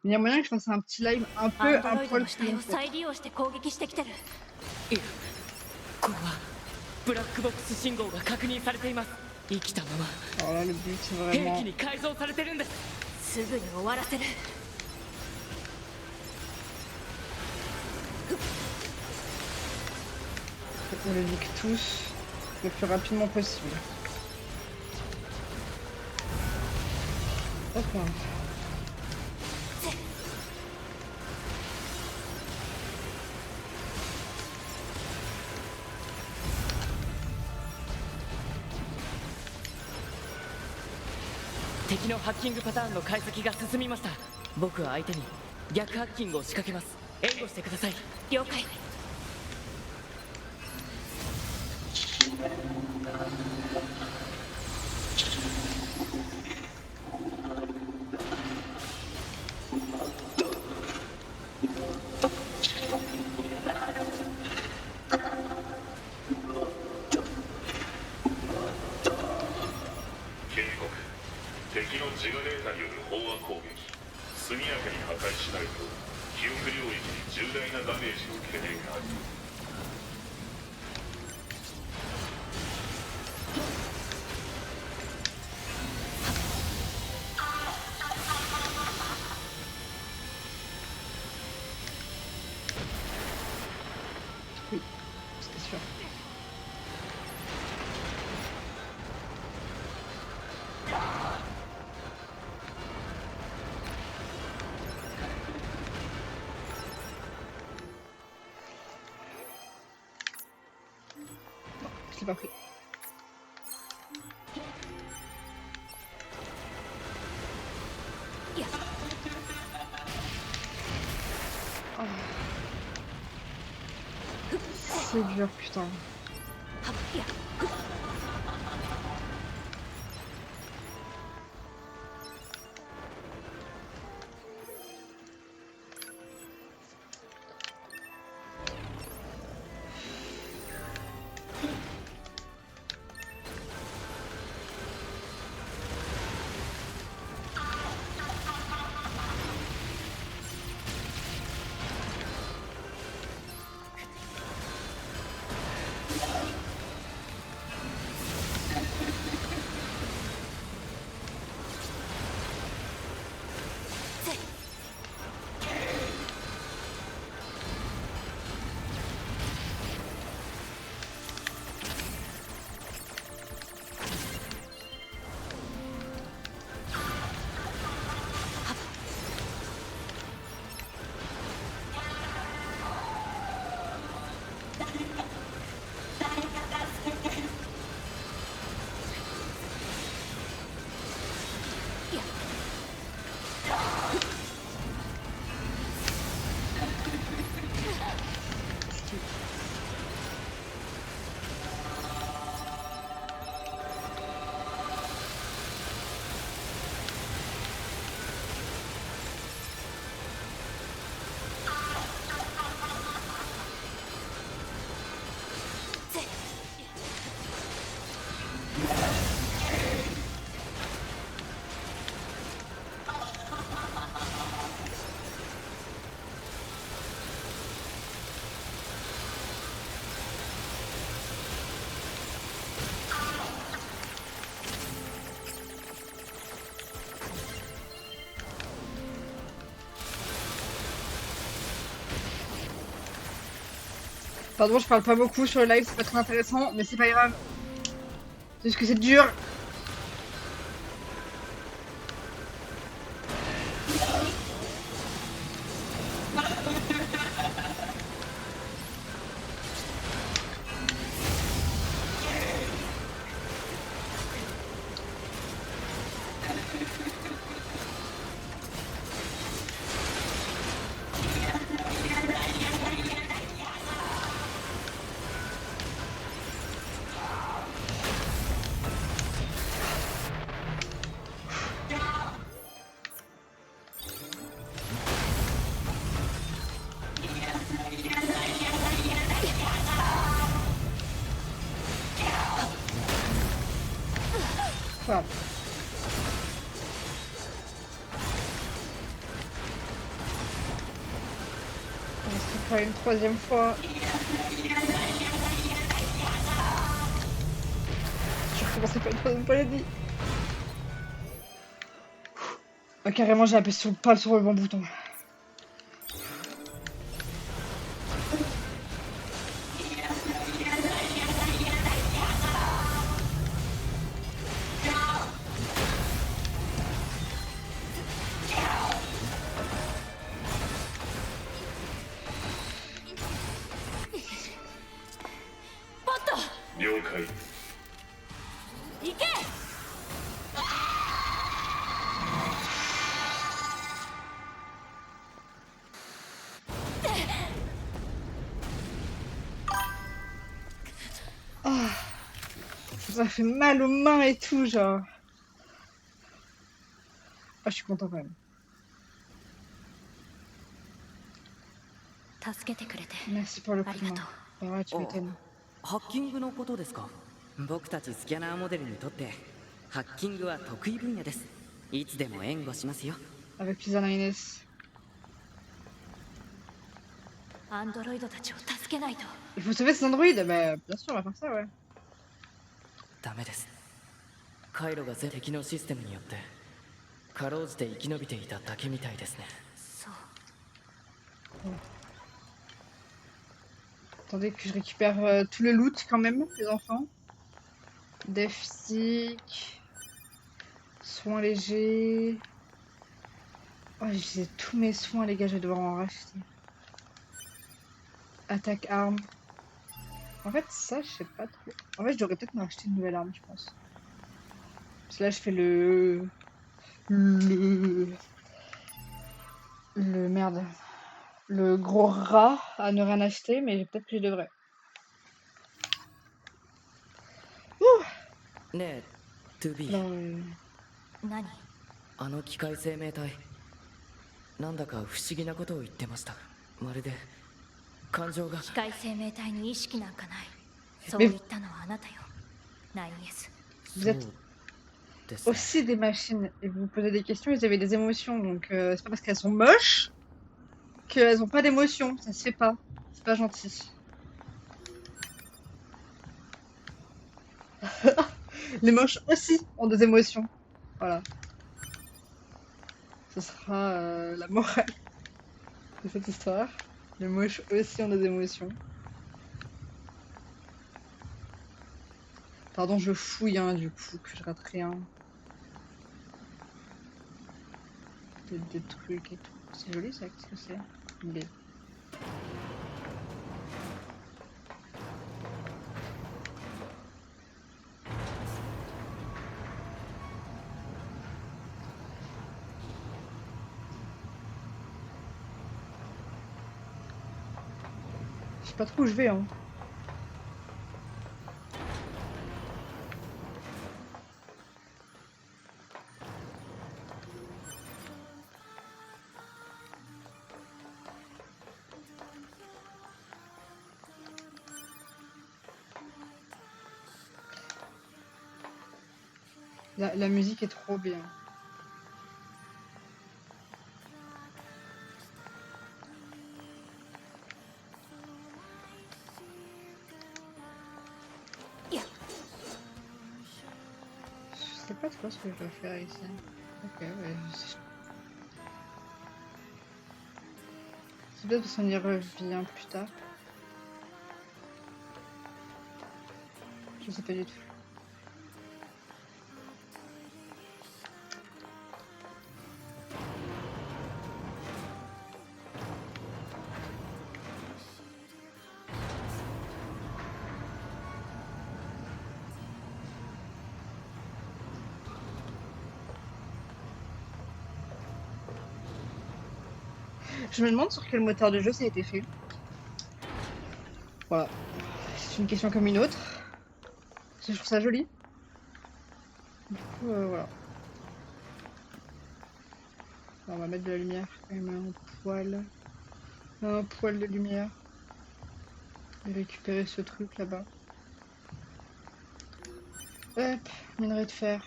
Il y a moyen que je fasse un petit live un ア peu ンド un ロイド poil の死 plus 体 long. を再利用して攻撃してきてる。いやこれはブラックボックス信号が確認されています。生きたまま Alors là, le but c'est 兵 vraiment. 器に改造されてるんです。すぐに終わらせる。On les nique tous le plus rapidement possible. Hop là.敵のハッキングパターンの解析が進みました。僕は相手に逆ハッキングを仕掛けます。援護してください。了解。警告。敵のジガデータによる飽和攻撃。速やかに破壊しないと記憶領域に重大なダメージの懸念がある。C'était sûr. Non, je l'ai pas pris. Oh. C'est dur, putain. はっいや Pardon, je parle pas beaucoup sur le live, c'est pas très intéressant, mais c'est pas grave. C'est juste que c'est dur. Enfin. On se fait une troisième fois. Je recommençais pas une troisième fois, j'ai dit. Ah, carrément, j'ai appuyé pas sur le bon bouton. 了解。行け。Ah, ça fait mal aux mains et tout, genre. Ah, je suis content quand même. 助けてくれて Merci pour le あ coup り de が main. とう。 Bah ouais, tu m'étonnes. ハッキングのことですか。僕たちスキャナーモデルにとってハッキングは得意分野です。いつでも援護しますよ。 Avec Susanna Inès. アンドロイドたちを助けないと。 Il faut sauver ces androïdes. Bah, bien sûr, on va faire ça, ouais. ダメです。カイロが敵のシステムによってかろうじて生き延びていただけみたいですね。そう。 Attendez que je récupère tout le loot quand même, les enfants. Def physique. Soins légers. Oh, j'ai tous mes soins, les gars, je vais devoir en racheter. Attaque arme. En fait, ça, je sais pas trop. En fait, je devrais peut-être me racheter une nouvelle arme, je pense. Parce que là, je fais le merde. Le gros rat à ne rien acheter, mais peut-être que je devrais. ねえ、トゥビー。 Non, 何？あの機械生命体、なんだか不思議なことを言ってました。まるで感情が。機械生命体に意識なんかない。そう言ったのはあなたよ。9S。 vous êtes ですね。 aussi des machines et vous vous posez des questions, vous avez des émotions, donc c'est pas parce qu'elles sont moches qu'elles ont pas d'émotions, ça se fait pas, c'est pas gentil. Les moches aussi ont des émotions, voilà. Ce sera la morale de cette histoire. Les moches aussi ont des émotions. Pardon, je fouille hein, du coup, que je rate rien. Des trucs et tout. C'est joli ça, qu'est-ce que c'est? Il est. Je sais pas trop où je vais hein. La musique est trop bien. Je sais pas trop ce que je dois faire ici. Ok, ouais. C'est peut-être parce qu'on y revient plus tard. Je sais pas du tout. Je me demande sur quel moteur de jeu ça a été fait. Voilà. C'est une question comme une autre. Je trouve ça joli. Du coup, voilà. Alors, on va mettre de la lumière quand même un poil. Un poil de lumière. Et récupérer ce truc là-bas. Hop, minerai de fer.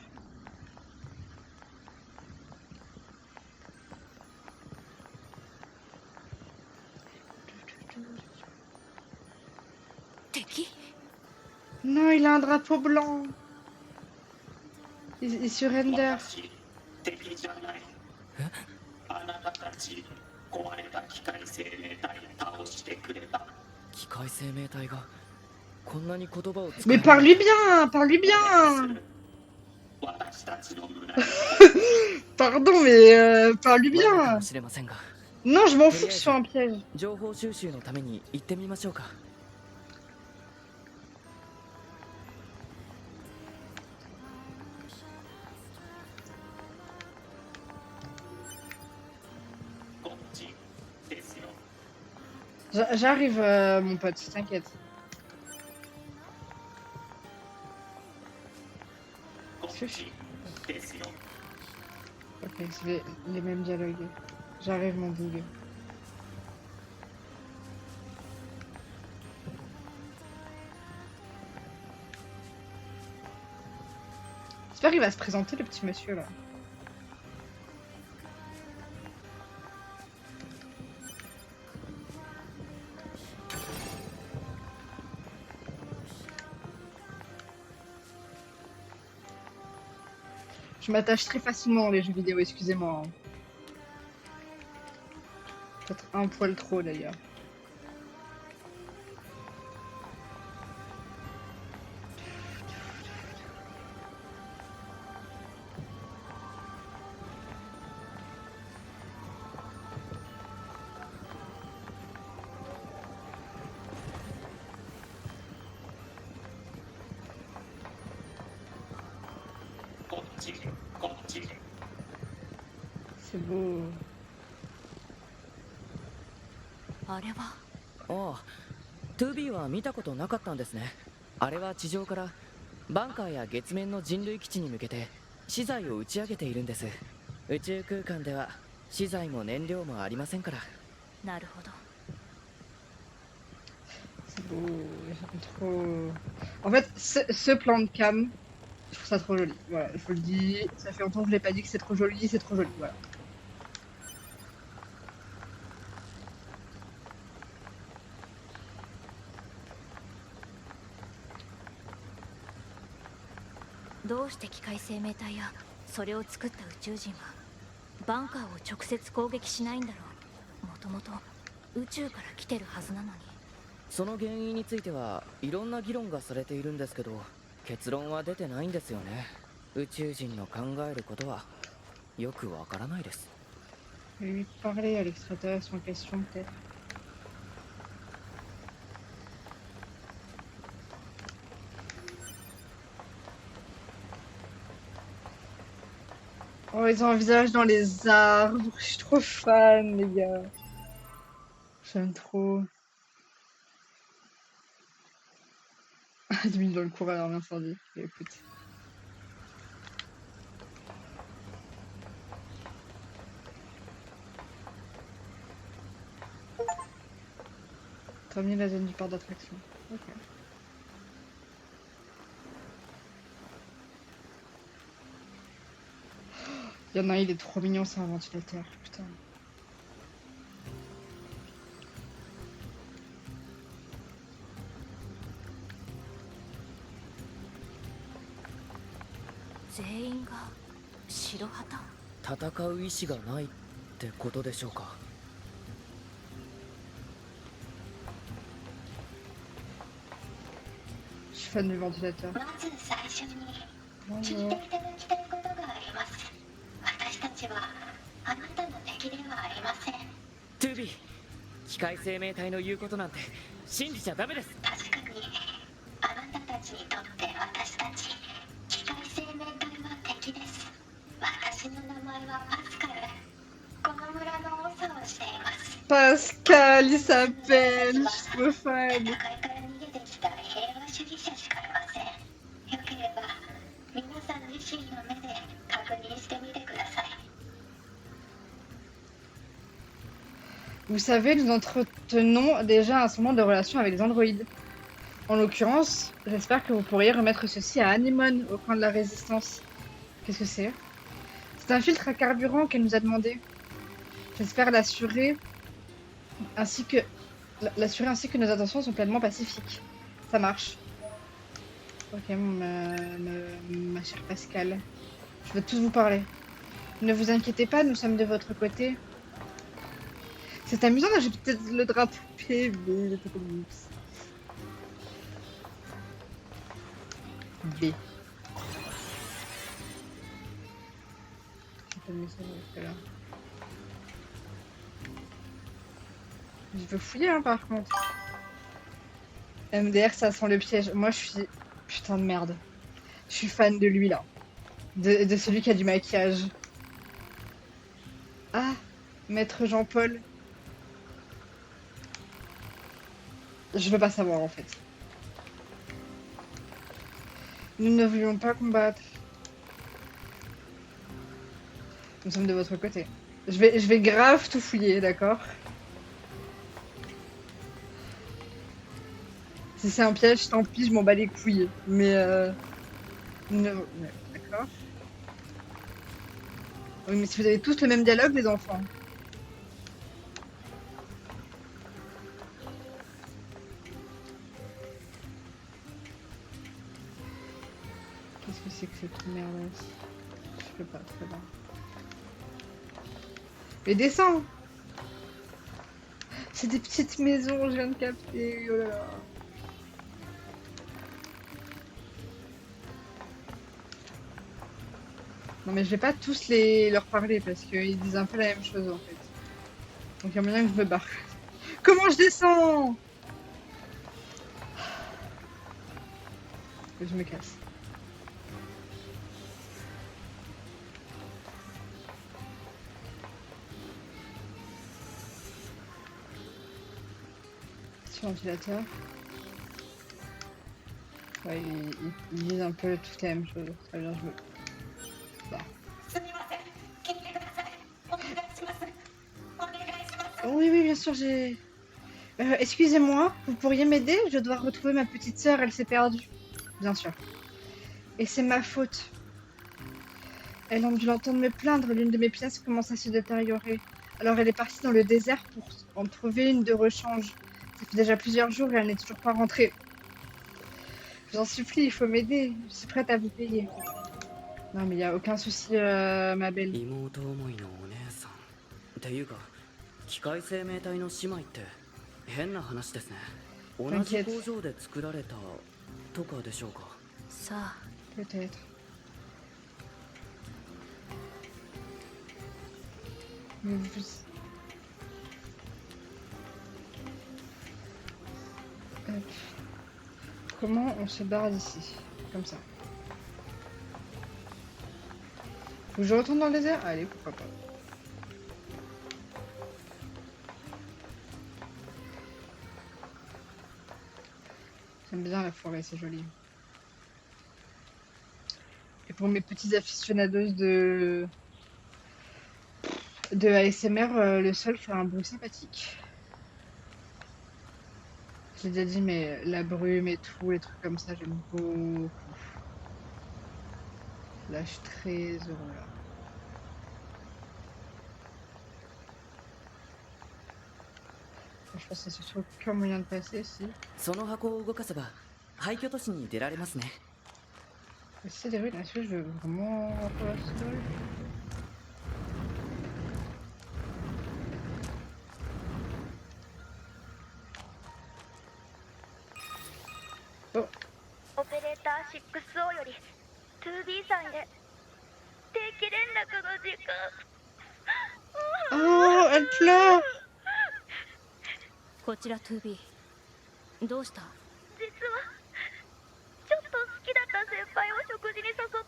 Non, il a un drapeau blanc. Il surrender. 敵じゃない。あなたたち壊れた機械生命体倒してくれた。機械生命体がこんなに言葉を使 Mais parle-lui bien, parle-lui bien. 私たちの村に Pardon, mais parle-lui わざか bien. もしれませんが、 Non, je m'en fous que ce soit un piège. 情報収集のために行ってみましょうか。J'arrive, mon pote, t'inquiète. Continue. Desよ。 Ok, c'est les mêmes dialogues. J'arrive, mon bougue. J'espère qu'il va se présenter, le petit monsieur, là. Je m'attache très facilement aux jeux vidéo, excusez-moi. Hein. Peut-être un poil trop, d'ailleurs. Continue. C'est beau. あれはああ、トゥービーは見たことなかったんですね。あれは地上からバンカーや月面の人類基地に向けて資材を打ち上げているんです。宇宙空間では資材も燃料もありませんから。なるほど。 C'est beau. J'aime trop. En fait, ce plan de cam, je trouve ça trop joli. Voilà, je vous le dis. Ça fait longtemps que je l'ai pas dit que c'est trop joli, c'est trop joli. Voilà.どうして機械生命体やそれを作った宇宙人はバンカーを直接攻撃しないんだろう。もともと宇宙から来てるはずなのに。その原因についてはいろんな議論がされているんですけど、結論は出てないんですよね。宇宙人の考えることはよくわからないです。Lui parler à l'extraterrestre en question, peut-être. Oh, ils ont un visage dans les arbres. Je suis trop fan, les gars. J'aime trop. 10 minutes dans le courant alors l'incendie. Écoute. Terminer la zone du parc d'attraction. Ok. Il y en a un, il est trop mignon, c'est un ventilateur. Putain. « 戦う意志がないってことでしょうか。 Je suis fan du ventilateur. まず最初に聞いていただきたいことがあります。私たちはあなたの敵ではありません。トゥービー、機械生命体の言うことなんて信じちゃダメです。確かにあなたたちにとって私たち機械生命体は敵です。私の名前はパスカル。この村の長をしています。 Pascal, il s'appelle. Je suis trop fan. 戦いから逃げてきた平和主義者しかいません。よければ皆さん自身の目で確認してみてください。 Vous savez, nous entretenons déjà un certain nombre de relations avec les androïdes. En l'occurrence, j'espère que vous pourriez remettre ceci à Anemone au coin de la résistance. Qu'est-ce que c'est? C'est un filtre à carburant qu'elle nous a demandé. J'espère l'assurer ainsi que nos intentions sont pleinement pacifiques. Ça marche. Ok, ma chère Pascal. Je veux tous vous parler. Ne vous inquiétez pas, nous sommes de votre côté. C'est amusant, j'ai peut-être le drapeau PV, il était comme oups. B. Je veux fouiller hein, par contre. MDR ça sent le piège. Moi je suis... Putain de merde. Je suis fan de lui là. De celui qui a du maquillage. Ah, Maître Jean-Paul. Je veux pas savoir en fait. Nous ne voulions pas combattre. Nous sommes de votre côté. Je vais grave tout fouiller, d'accord? Si c'est un piège, tant pis, je m'en bats les couilles. Mais ouais, d'accord. Oui, mais si vous avez tous le même dialogue, les enfants. Qu'est-ce que c'est que cette merde? Je peux pas, très bien. Mais descends! C'est des petites maisons, je viens de capter. Oh là là. Non mais je vais pas tous leur parler parce qu'ils disent un peu la même chose en fait. Donc il y a moyen que je me barre. Comment je descends? Je me casse. Sur ventilateur. Ouais, ils disent un peu toutes la même chose. Très bien, je me... Bah. すみません聞いてくださいお願いしますお願いします Oui, oui, bien sûr, j'ai... excusez-moi, vous pourriez m'aider? Je dois retrouver ma petite sœur, elle s'est perdue. Bien sûr. Et c'est ma faute. Elle a dû l'entendre me plaindre, l'une de mes pièces commence à se détériorer. Alors elle est partie dans le désert pour en trouver une de rechange. Ça fait déjà plusieurs jours et elle n'est toujours pas rentrée. J'en supplie, il faut m'aider. Je suis prête à vous payer. Non mais il n'y a aucun souci, ma belle. 妹思いのお姉さんっていうか機械生命体の姉妹って変な話ですね。同じ工場で作られたとかでしょうか。さあ Peut-être. Mais Hop. Comment on se barre d'ici? Comme ça. Faut que je retourne dans le désert? Allez, pourquoi pas. J'aime bien la forêt, c'est joli. Et pour mes petits aficionados de ASMR, le sol fait un bruit sympathique. J'ai déjà dit, mais la brume et tout, les trucs comme ça, j'aime beaucoup. Là, je suis très heureux là. Je pense que c'est surtout qu'un moyen de passer ici. その箱を動かせば廃墟都市に出られますね。 C'est des rues, est-ce que je veux vraiment rentrer là seul? Oh. オペレーター 6O より 2B さんへ定期連絡の時間 Oh, elle pleure! こちら 2B どうした？実はちょっと好きだった先輩を食事に誘ったら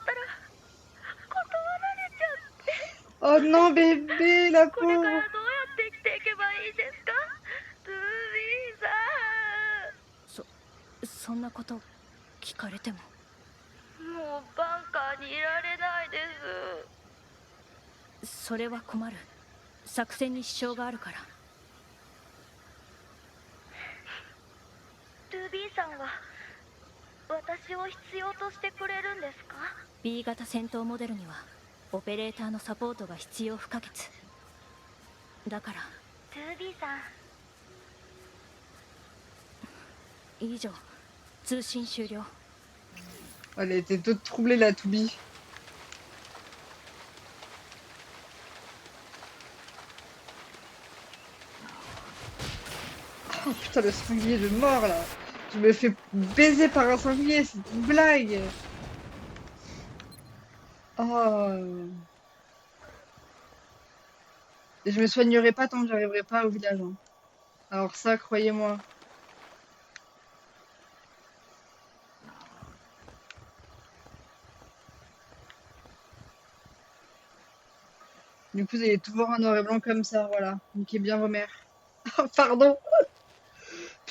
断られちゃって Oh non, bébé, la これから pauvre! どうやって生きていけばいいですか 2B さんそんなこと聞かれても。もうバンカーにいられないです。それは困る。作戦に支障があるから。 2B さんは私を必要としてくれるんですか？ B 型戦闘モデルにはオペレーターのサポートが必要不可欠だから。 2B さん 以上通信終了。 Elle était toute troublée, la Toubi. Oh putain, le sanglier de mort là! Je me fais baiser par un sanglier, c'est une blague! Oh! Et je me soignerai pas tant que j'arriverai pas au village. Hein. Alors ça, croyez-moi. Du coup, vous allez tout voir en noir et blanc comme ça, voilà. Niquez bien vos mères. Pardon!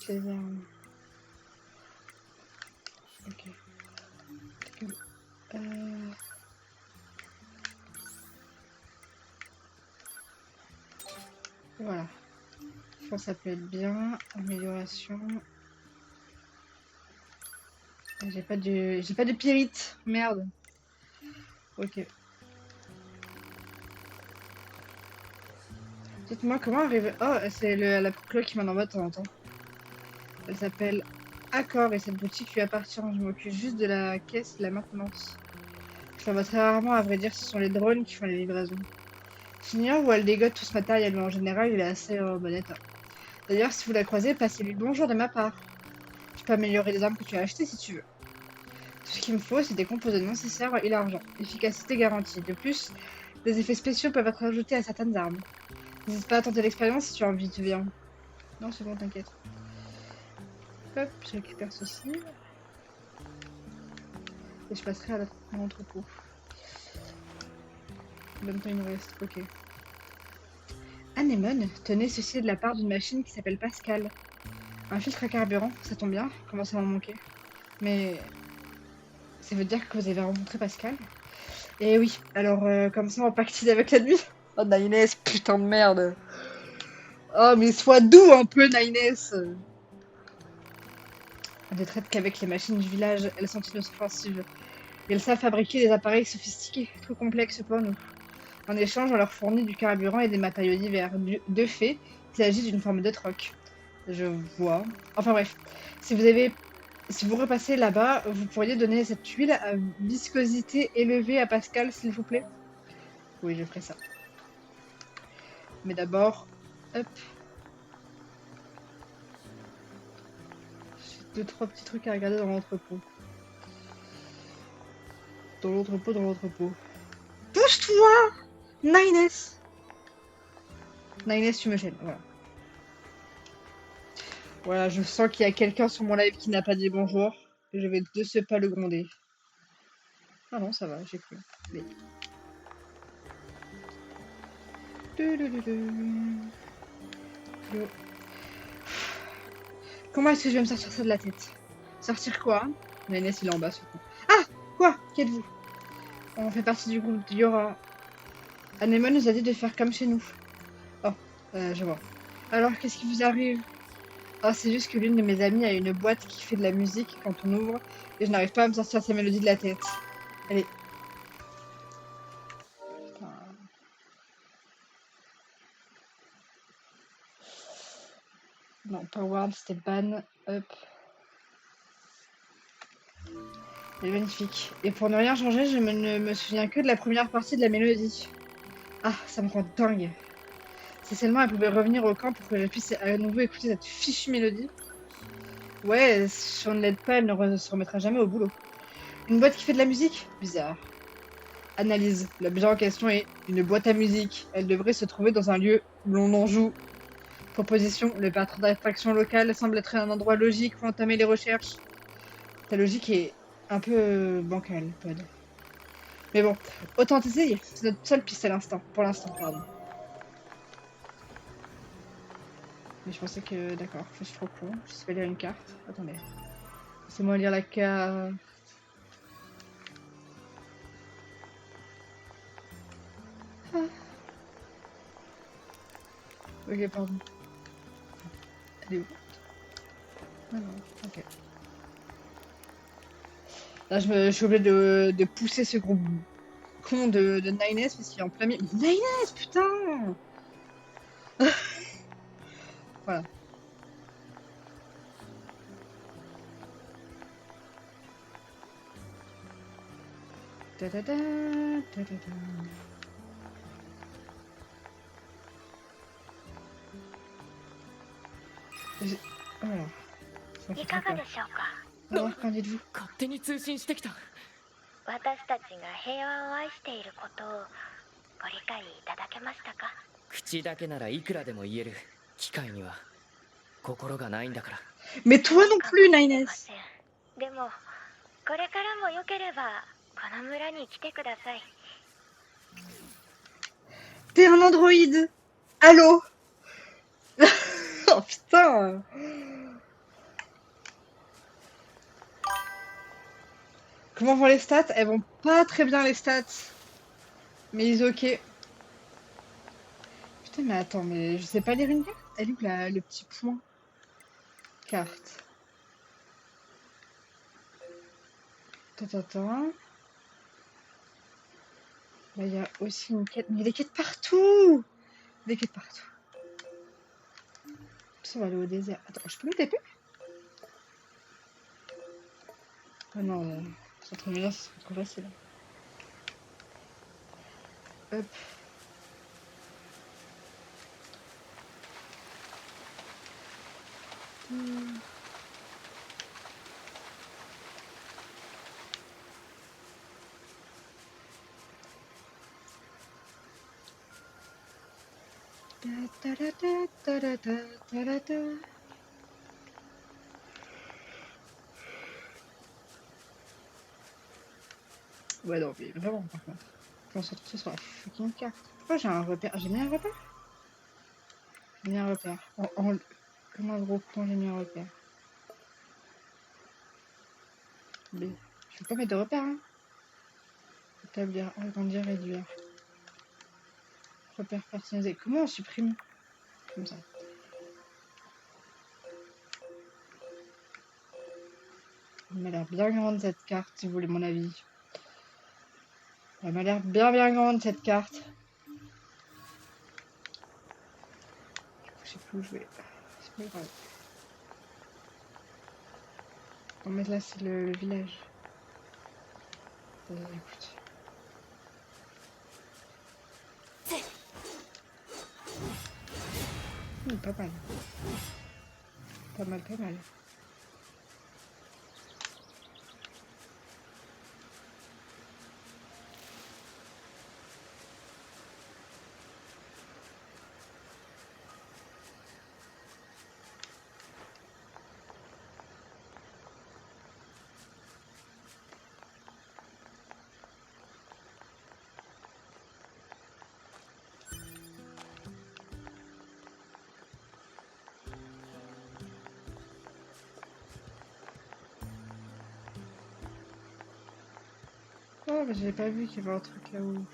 toutes les armes. Ok. Voilà. Je pense que ça peut être bien. Amélioration. J'ai pas de pyrite. Merde. Ok. Dites-moi comment arriver. Oh, c'est la Chloé qui m'en envoie de temps en temps. Elle s'appelle Accor et cette boutique lui appartient. Je m'occupe juste de la caisse de la maintenance. Je la vois très rarement, à vrai dire, ce sont les drones qui font les livraisons. J'ignore où elle dégote tout ce matériel, mais en général, il est assez bon état. D'ailleurs, si vous la croisez, passez-lui le bonjour de ma part. Je peux améliorer les armes que tu as achetées si tu veux. Tout ce qu'il me faut, c'est des composants nécessaires et l'argent. Efficacité garantie. De plus, des effets spéciaux peuvent être ajoutés à certaines armes. N'hésite pas à tenter l'expérience si tu as envie, tu viens. Non, c'est bon, t'inquiète. Hop, je récupère ceci. Et je passerai à l'entrepôt. Combien de temps il nous reste? Ok. Anémone, tenez ceci de la part d'une machine qui s'appelle Pascal. Un filtre à carburant, ça tombe bien, comment ça m'en manquer. Mais ça veut dire que vous avez rencontré Pascal? Eh oui, alors comme ça on pactise avec la nuit. Oh Nines, putain de merde. Oh mais sois doux un peu Nines. On ne traite qu'avec les machines du village, elles sont inoffensives. Et elles savent fabriquer des appareils sophistiqués, trop complexes pour nous. En échange, on leur fournit du carburant et des matériaux divers. De fait, il s'agit d'une forme de troc. Je vois. Enfin bref, si vous repassez là-bas, vous pourriez donner cette huile à viscosité élevée à Pascal, s'il vous plaît? Oui, je ferai ça. Mais d'abord, hop. J'ai 2-3 petits trucs à regarder dans l'entrepôt. Dans l'entrepôt. Pousse-toi! Nines! Nines, tu me gênes, voilà. Voilà, je sens qu'il y a quelqu'un sur mon live qui n'a pas dit bonjour. Et je vais de ce pas le gronder. Ah non, ça va, j'ai cru. Mais... Yo. Comment est-ce que je vais me sortir ça de la tête? Sortir quoi? Nines, il est en bas, surtout. Ah! Quoi? Qui êtes-vous? On fait partie du groupe Diora. Anémone nous a dit de faire comme chez nous. Oh, je vois. Alors, qu'est-ce qui vous arrive? Oh, c'est juste que l'une de mes amies a une boîte qui fait de la musique quand on ouvre et je n'arrive pas à me sortir ces mélodies de la tête. Allez. Putain. Non, Powered, c'était ban. Hop. Elle est magnifique. Et pour ne rien changer, je ne me souviens que de la première partie de la mélodie. Ah, ça me rend dingue. Si seulement elle pouvait revenir au camp pour que je puisse à nouveau écouter cette fichue mélodie. Ouais, si on ne l'aide pas, elle ne se remettra jamais au boulot. Une boîte qui fait de la musique? Bizarre. Analyse. L'objet en question est une boîte à musique. Elle devrait se trouver dans un lieu où l'on en joue. Proposition. Le patron d'attraction locale semble être un endroit logique pour entamer les recherches. Ta logique est un peu bancale, Pod. Mais bon, autant essayer. C'est notre seule piste à l'instant. Pour l'instant, pardon. Mais je pensais que... D'accord, je suis trop con. Je sais pas lire une carte. Attendez. Laissez-moi lire la carte. Ah. Ok, pardon. Elle est où? Ah non, ok. Là, je suis obligée de pousser ce groupe con de Nines parce qu'il est en plein milieu. Nines, putain! Voilà. Ta-da-da, ta-da-da. Voilà. Ça fait いか très が peur. でしょうか。 Alors, qu'en dites-vous? 勝手に通信してきた。私たちが平和を愛していることをご理解いただけましたか？口だけならいくらでも言える。機械には心がないんだから。 Mais toi non plus, すい Nines! ません。でもこれからもよければこの村に来てください。 T'es un androïde! Allô? Oh putain! Comment vont les stats? Elles vont pas très bien les stats. Mais ils ok. Putain, mais attends, mais je sais pas lire une carte. Elle est où le petit point? Carte. Attends. Là, il y a aussi une quête. Mais il y a des quêtes partout! Des quêtes partout. Ça va aller au désert. Attends, je peux me TP? Ah non, c'est trop bien, c'est trop facile. Hop. Ouais, non, mais vraiment, par contre. Je pense surtout sur la fucking carte. Pourquoi j'ai un repère? J'ai mis un repère? J'ai mis un repère. Comme un gros con, j'ai mis un repère. B. Je peux pas mettre de repère, hein. Établir, agrandir, réduire. Repère personnalisé. Comment on supprime? Comme ça. Elle m'a l'air bien grande cette carte, si vous voulez mon avis. Elle m'a l'air bien grande cette carte. Je sais plus où je vais. C'est pas grave. On va mettre là, c'est le village. Écoute. Pas mal. Pas mal. Oh, mais j'avais pas vu qu'il y avait un truc là-haut.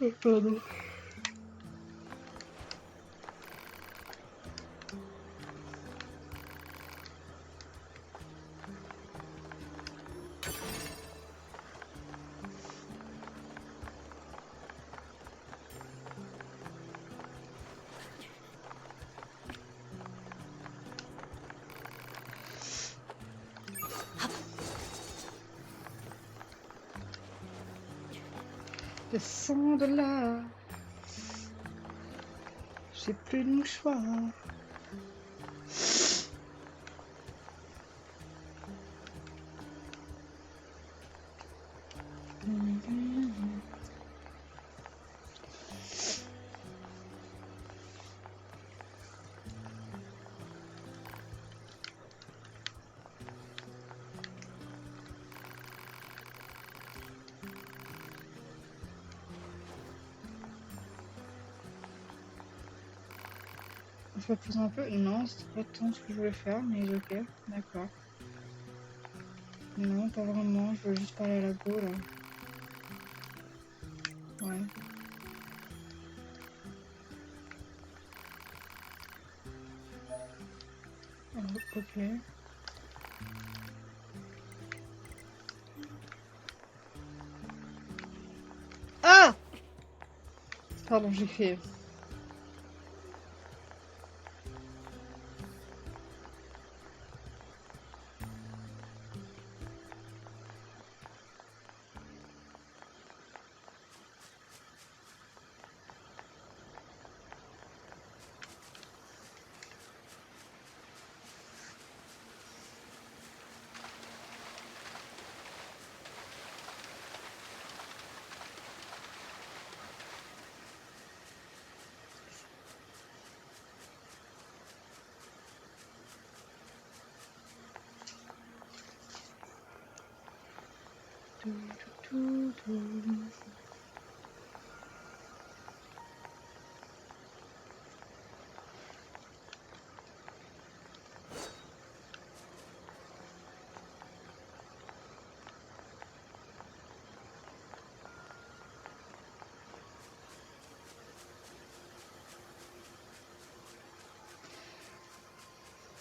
Oh, pardon. Descends de là. J'ai plus de mouchoir. Je repose un peu. Non, c'était pas tant ce que je voulais faire, mais ok, d'accord. Non, pas vraiment, je veux juste parler à la go là. Ouais. Ok. Ah! Pardon, j'ai fait.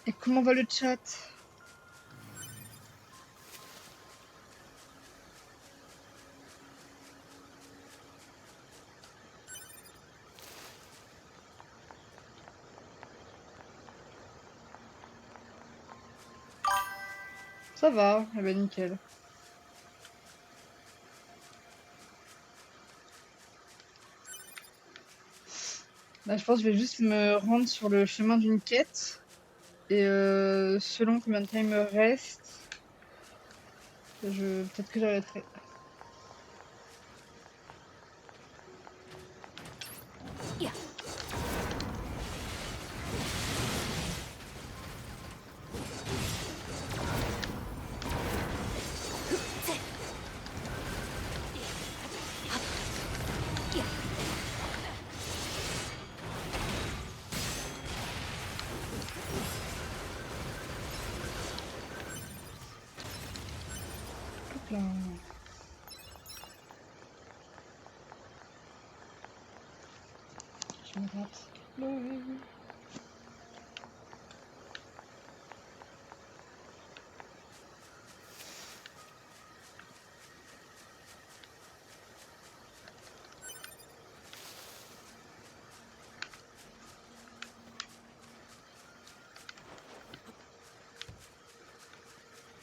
Et comment va le chat? Ça va, eh ben nickel. Là, je pense que je vais juste me rendre sur le chemin d'une quête. Et selon combien de temps il me reste, peut-être que j'arrêterai. Hop là. Je me rate.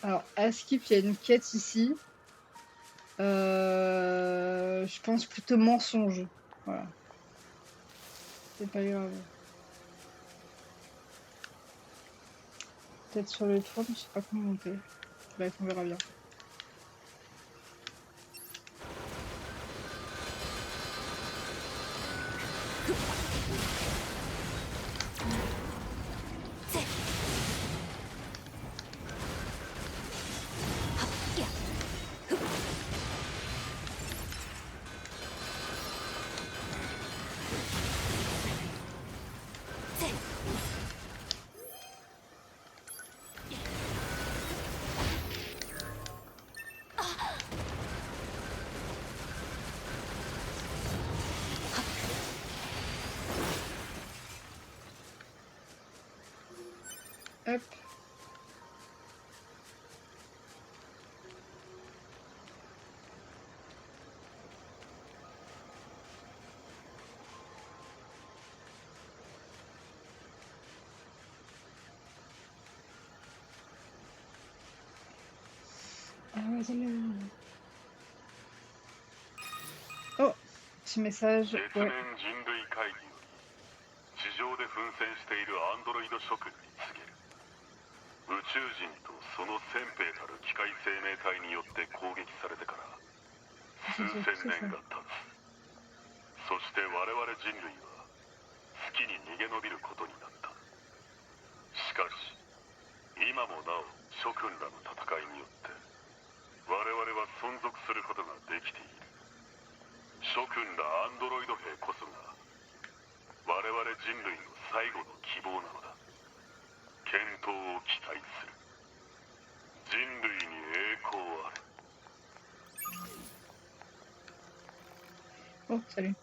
Alors, à Skip, il y a une quête ici. Je pense plutôt mensonge. Voilà. C'est pas grave. Peut-être sur le trône, je sais pas comment monter. Bref, on verra bien. Hop. Oh, petit message. 月 Ouais. 面人類会議より地上で奮戦しているアンドロイド諸君に告げる。宇宙人とその先兵たる機械生命体によって攻撃されてから数千年が経つ。そして我々人類は月に逃げ延びることになった。しかし今もなお諸君らの戦いによって我々は存続することができている。諸君らアンドロイド兵こそが我々人類の最後の希望なのだ。健闘を期待する。人類に栄光あれ。 Oh, salut.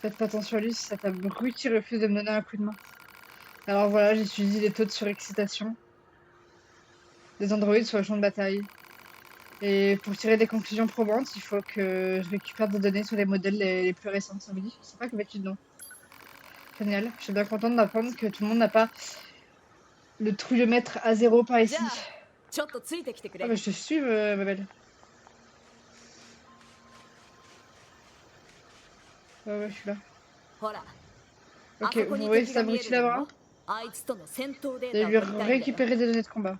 Faites pas attention à lui, c'est sa brute qui refuse de me donner un coup de main. Alors voilà, j'étudie les taux de surexcitation des androïdes sur le champ de bataille. Et pour tirer des conclusions probantes, il faut que je récupère des données sur les modèles les plus récents. Ça me dit, je sais pas que mettre de nom. Génial, je suis bien contente d'apprendre que tout le monde n'a pas le trouillomètre à 0 par ici. Ah bah je te suis, ma belle. Ouais, je suis là. Ok, vous voyez cet abruti là-bas? Et lui récupérer des données de combat.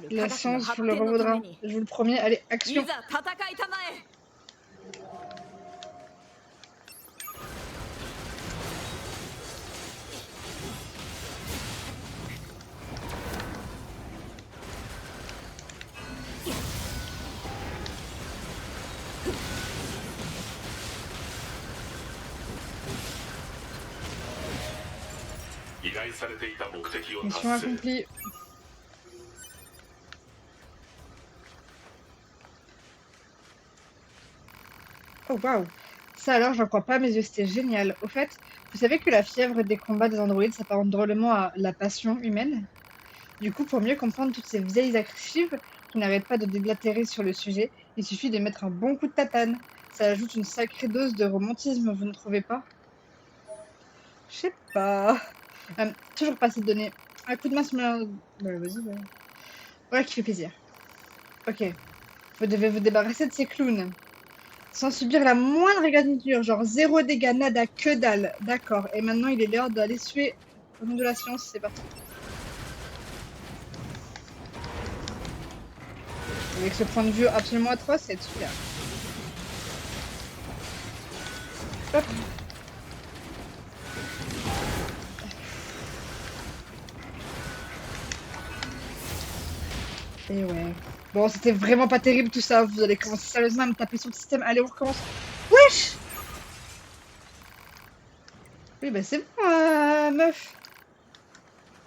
La science vous le revaudra. Je vous le promets, allez, action! 頼されていた目的を Mission 達成 accomplie. Oh waouh! Ça alors, j'en crois pas à mes yeux, c'était génial. Au fait, vous savez que la fièvre des combats des androïdes s'apparente drôlement à la passion humaine? Du coup, pour mieux comprendre toutes ces vieilles archives qui n'arrêtent pas de déblatérer sur le sujet, il suffit de mettre un bon coup de tatane. Ça ajoute une sacrée dose de romantisme, vous ne trouvez pas? Je sais pas. Toujours pas assez de données. Un coup de main sur ma... Ouais, vas-y, ouais. Voilà qui fait plaisir. Ok. Vous devez vous débarrasser de ces clowns. Sans subir la moindre égratignure, genre zéro dégâts, nada, que dalle. D'accord. Et maintenant, il est l'heure d'aller suer au nom de la science. C'est parti. Avec ce point de vue absolument atroce, c'est super. Hop. Et ouais. Bon, c'était vraiment pas terrible tout ça. Vous allez commencer sérieusement à me taper sur le système. Allez, on recommence. Wesh! Oui, bah c'est bon, meuf.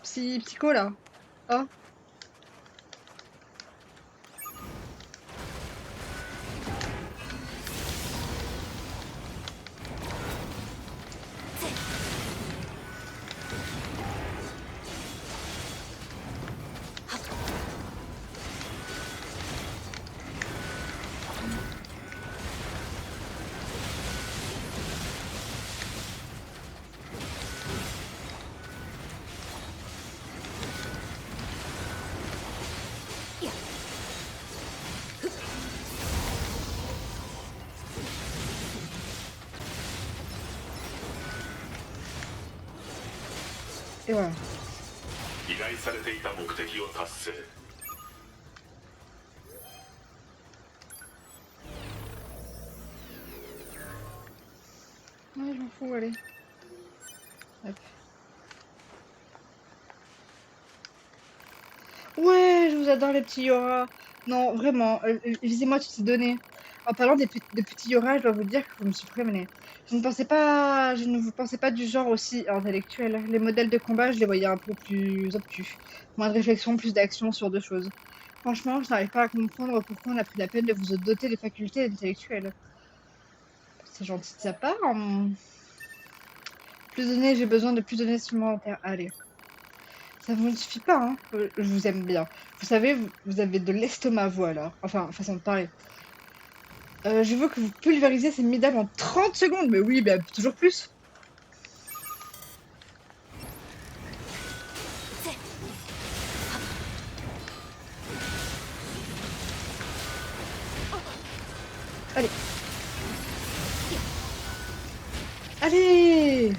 Psycho là. Oh. Et voilà. 依頼されていた目的を達成 Ouais, je m'en fous, allez. Hop. Ouais, je vous adore les petits Yora. Non, vraiment, visez-moi toutes ces données. En parlant de petits Yora, je dois vous dire que vous me surprenez. Je ne vous pensais pas du genre aussi intellectuel. Les modèles de combat, je les voyais un peu plus obtus. Moins de réflexion, plus d'action sur deux choses. Franchement, je n'arrive pas à comprendre pourquoi on a pris la peine de vous doter des facultés intellectuelles. C'est gentil de sa part. Plus de données, j'ai besoin de plus de données supplémentaires. Allez. Ça vous ne suffit pas, hein. Je vous aime bien. Vous savez, vous avez de l'estomac, vous, alors. Enfin, façon de parler. Je veux que vous pulvérisez ces midames en 30 secondes. Mais oui, bah, toujours plus. Allez. Allez!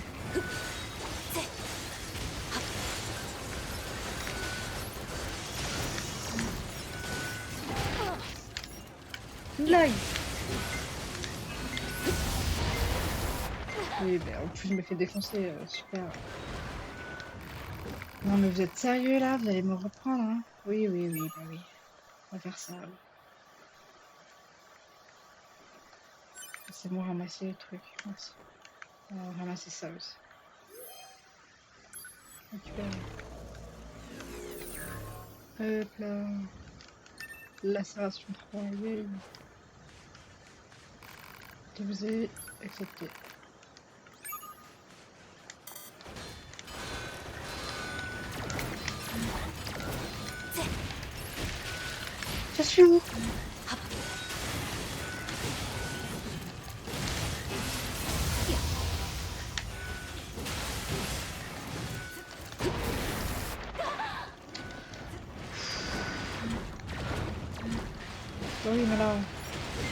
Une blague. Oui, bah, en plus, je me fais défoncer. Super. Non, mais vous êtes sérieux, là? Vous allez me reprendre, hein? Oui, oui, oui, bah oui. On va faire ça. C'est moi ramasser le truc. Merci. On va ramasser ça aussi. Récupérer. Hop là. Lacération 3, yay. Je vous ai accepté. Je suis où? Oui, mais là,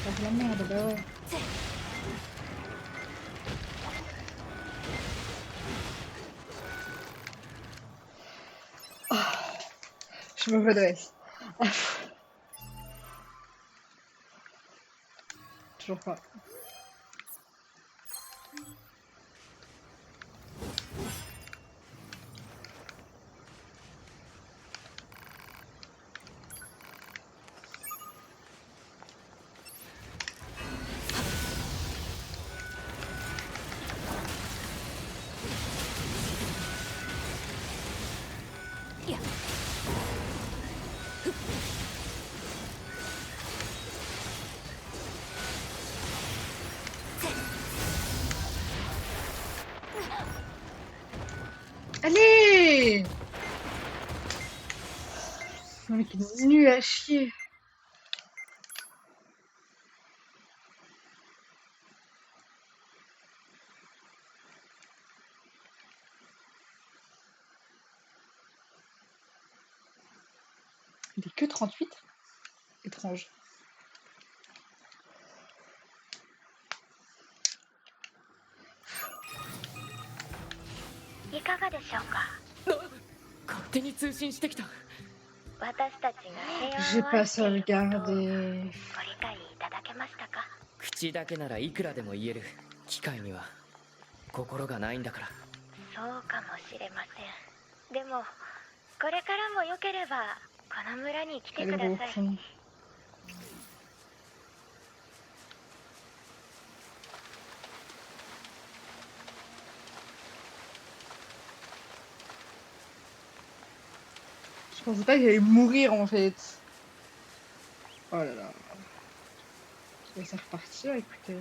c'est de la merde, bah ouais. Oh, je me redresse. Toujours pas. Allez! Le mec est nul à chier. Il est que 38. Étrange. いかがでしょうか。勝手に通信してきた。私たちが J'ai 平和を pas 愛していることをご sauvegardé. 理解いただけましたか。口だけならいくらでも言える。機械には心がないんだから。そうかもしれません。でもこれからもよければこの村に来て Elle く est だ au さい。 fond. Je pensais pas que j'allais mourir en fait. Oh là là. Je vais laisser repartir, écoutez.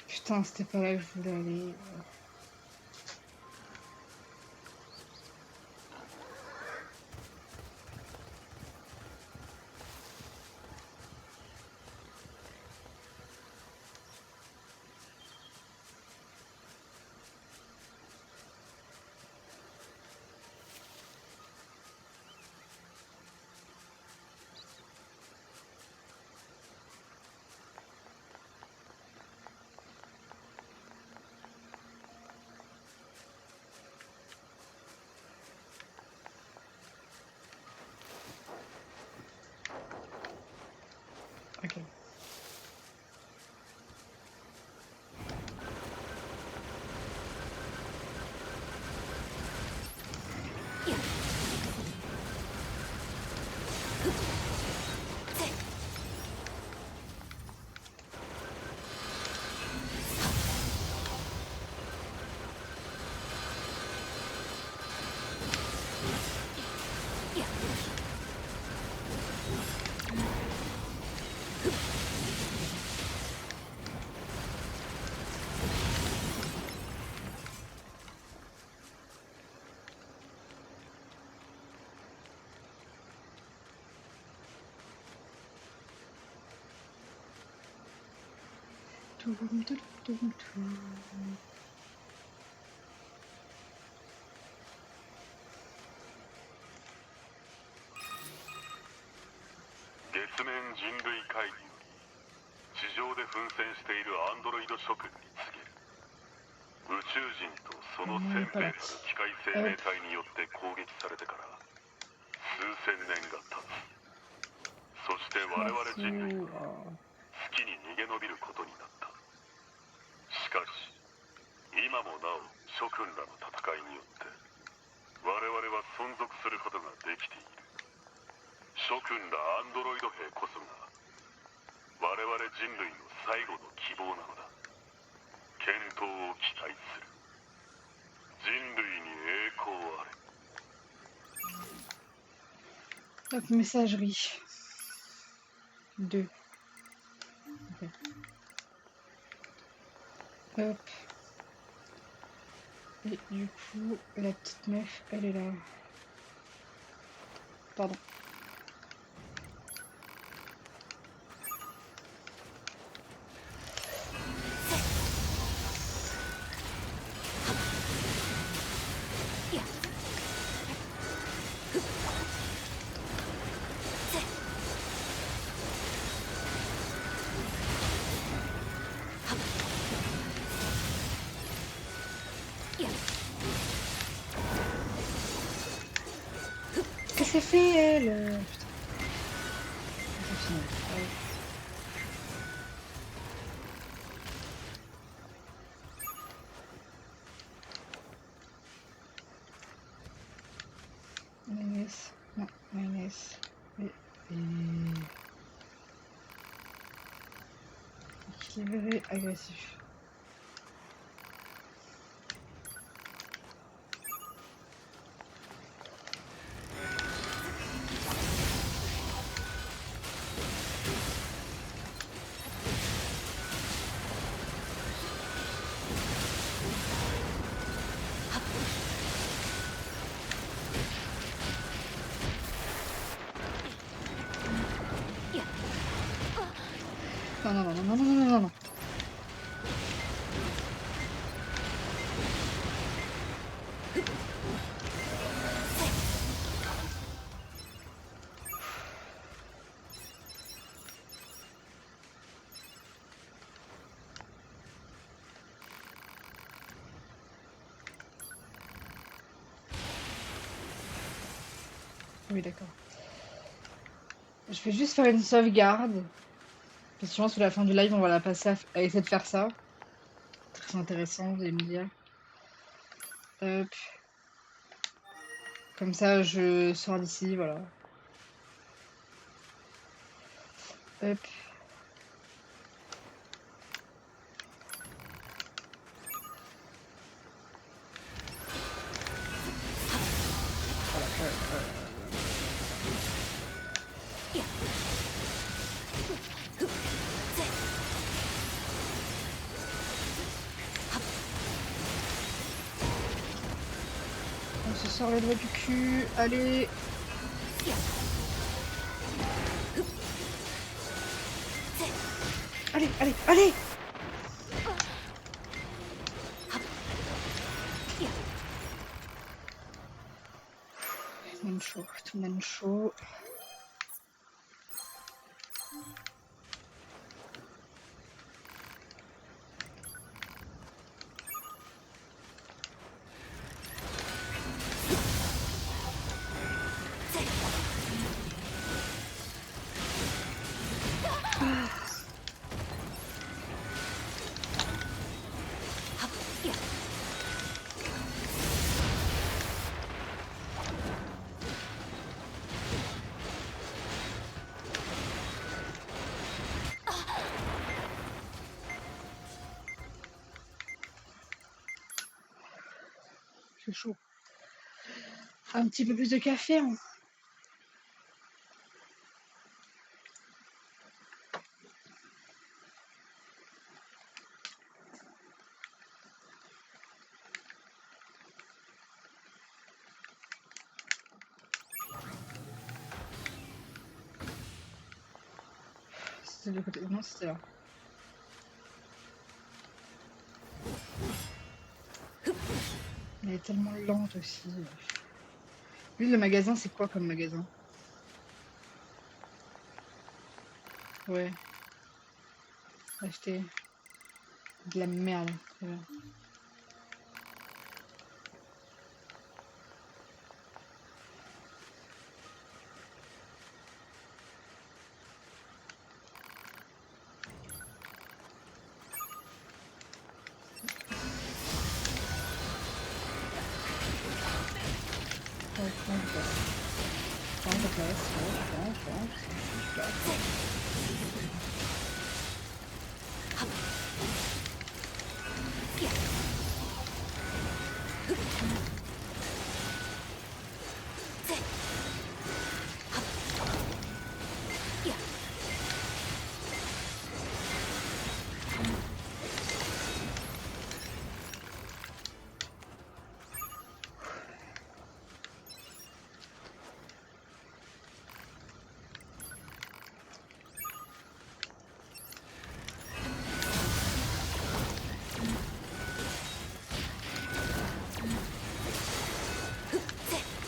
Putain, c'était pas là que je voulais aller. Ok. Toum, toum, toum, toum. Hop, messagerie. 2. Ok. Hop. Et du coup, la petite meuf, elle est là. Pardon. Qu'est-ce que c'est fait elle? Putain. C'est fini. Ouais. Mayonnaise. Non, mayonnaise. Et... équilibré agressif. Non, non, non, non, non, non, non, non, non. Oui, d'accord. Je vais juste faire une sauvegarde. Parce que je pense que la fin du live, on va la passer à essayer de faire ça. Très intéressant, vous allez me dire. Hop. Comme ça, je sors d'ici, voilà. Hop. On se sort les doigts du cul. Allez. Allez, allez, allez. Tout le monde chaud, tout le monde chaud. C'est chaud. Un petit peu plus de café, hein. C'était de côté. Non, c'était là. Elle est tellement lente aussi. Lui, le magasin, c'est quoi comme magasin? Ouais. Acheter de la merde. Très bien. Prends ta place. Prends.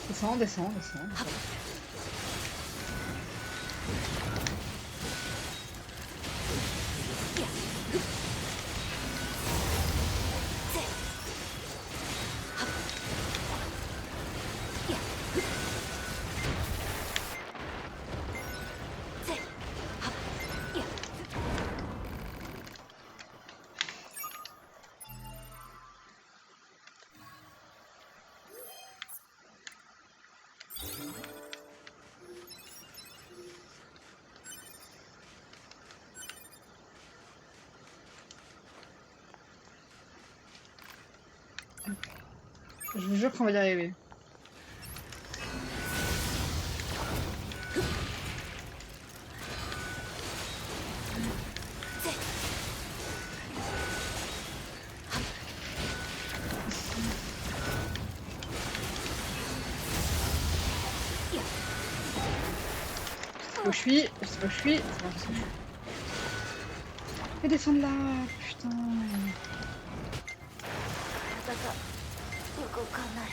Descends, descends, descends. Descends. Je vous jure qu'on va y arriver. Où je suis, je sais pas où je suis, c'est pas où je suis. Mais descendre là, putain. 体が動かない。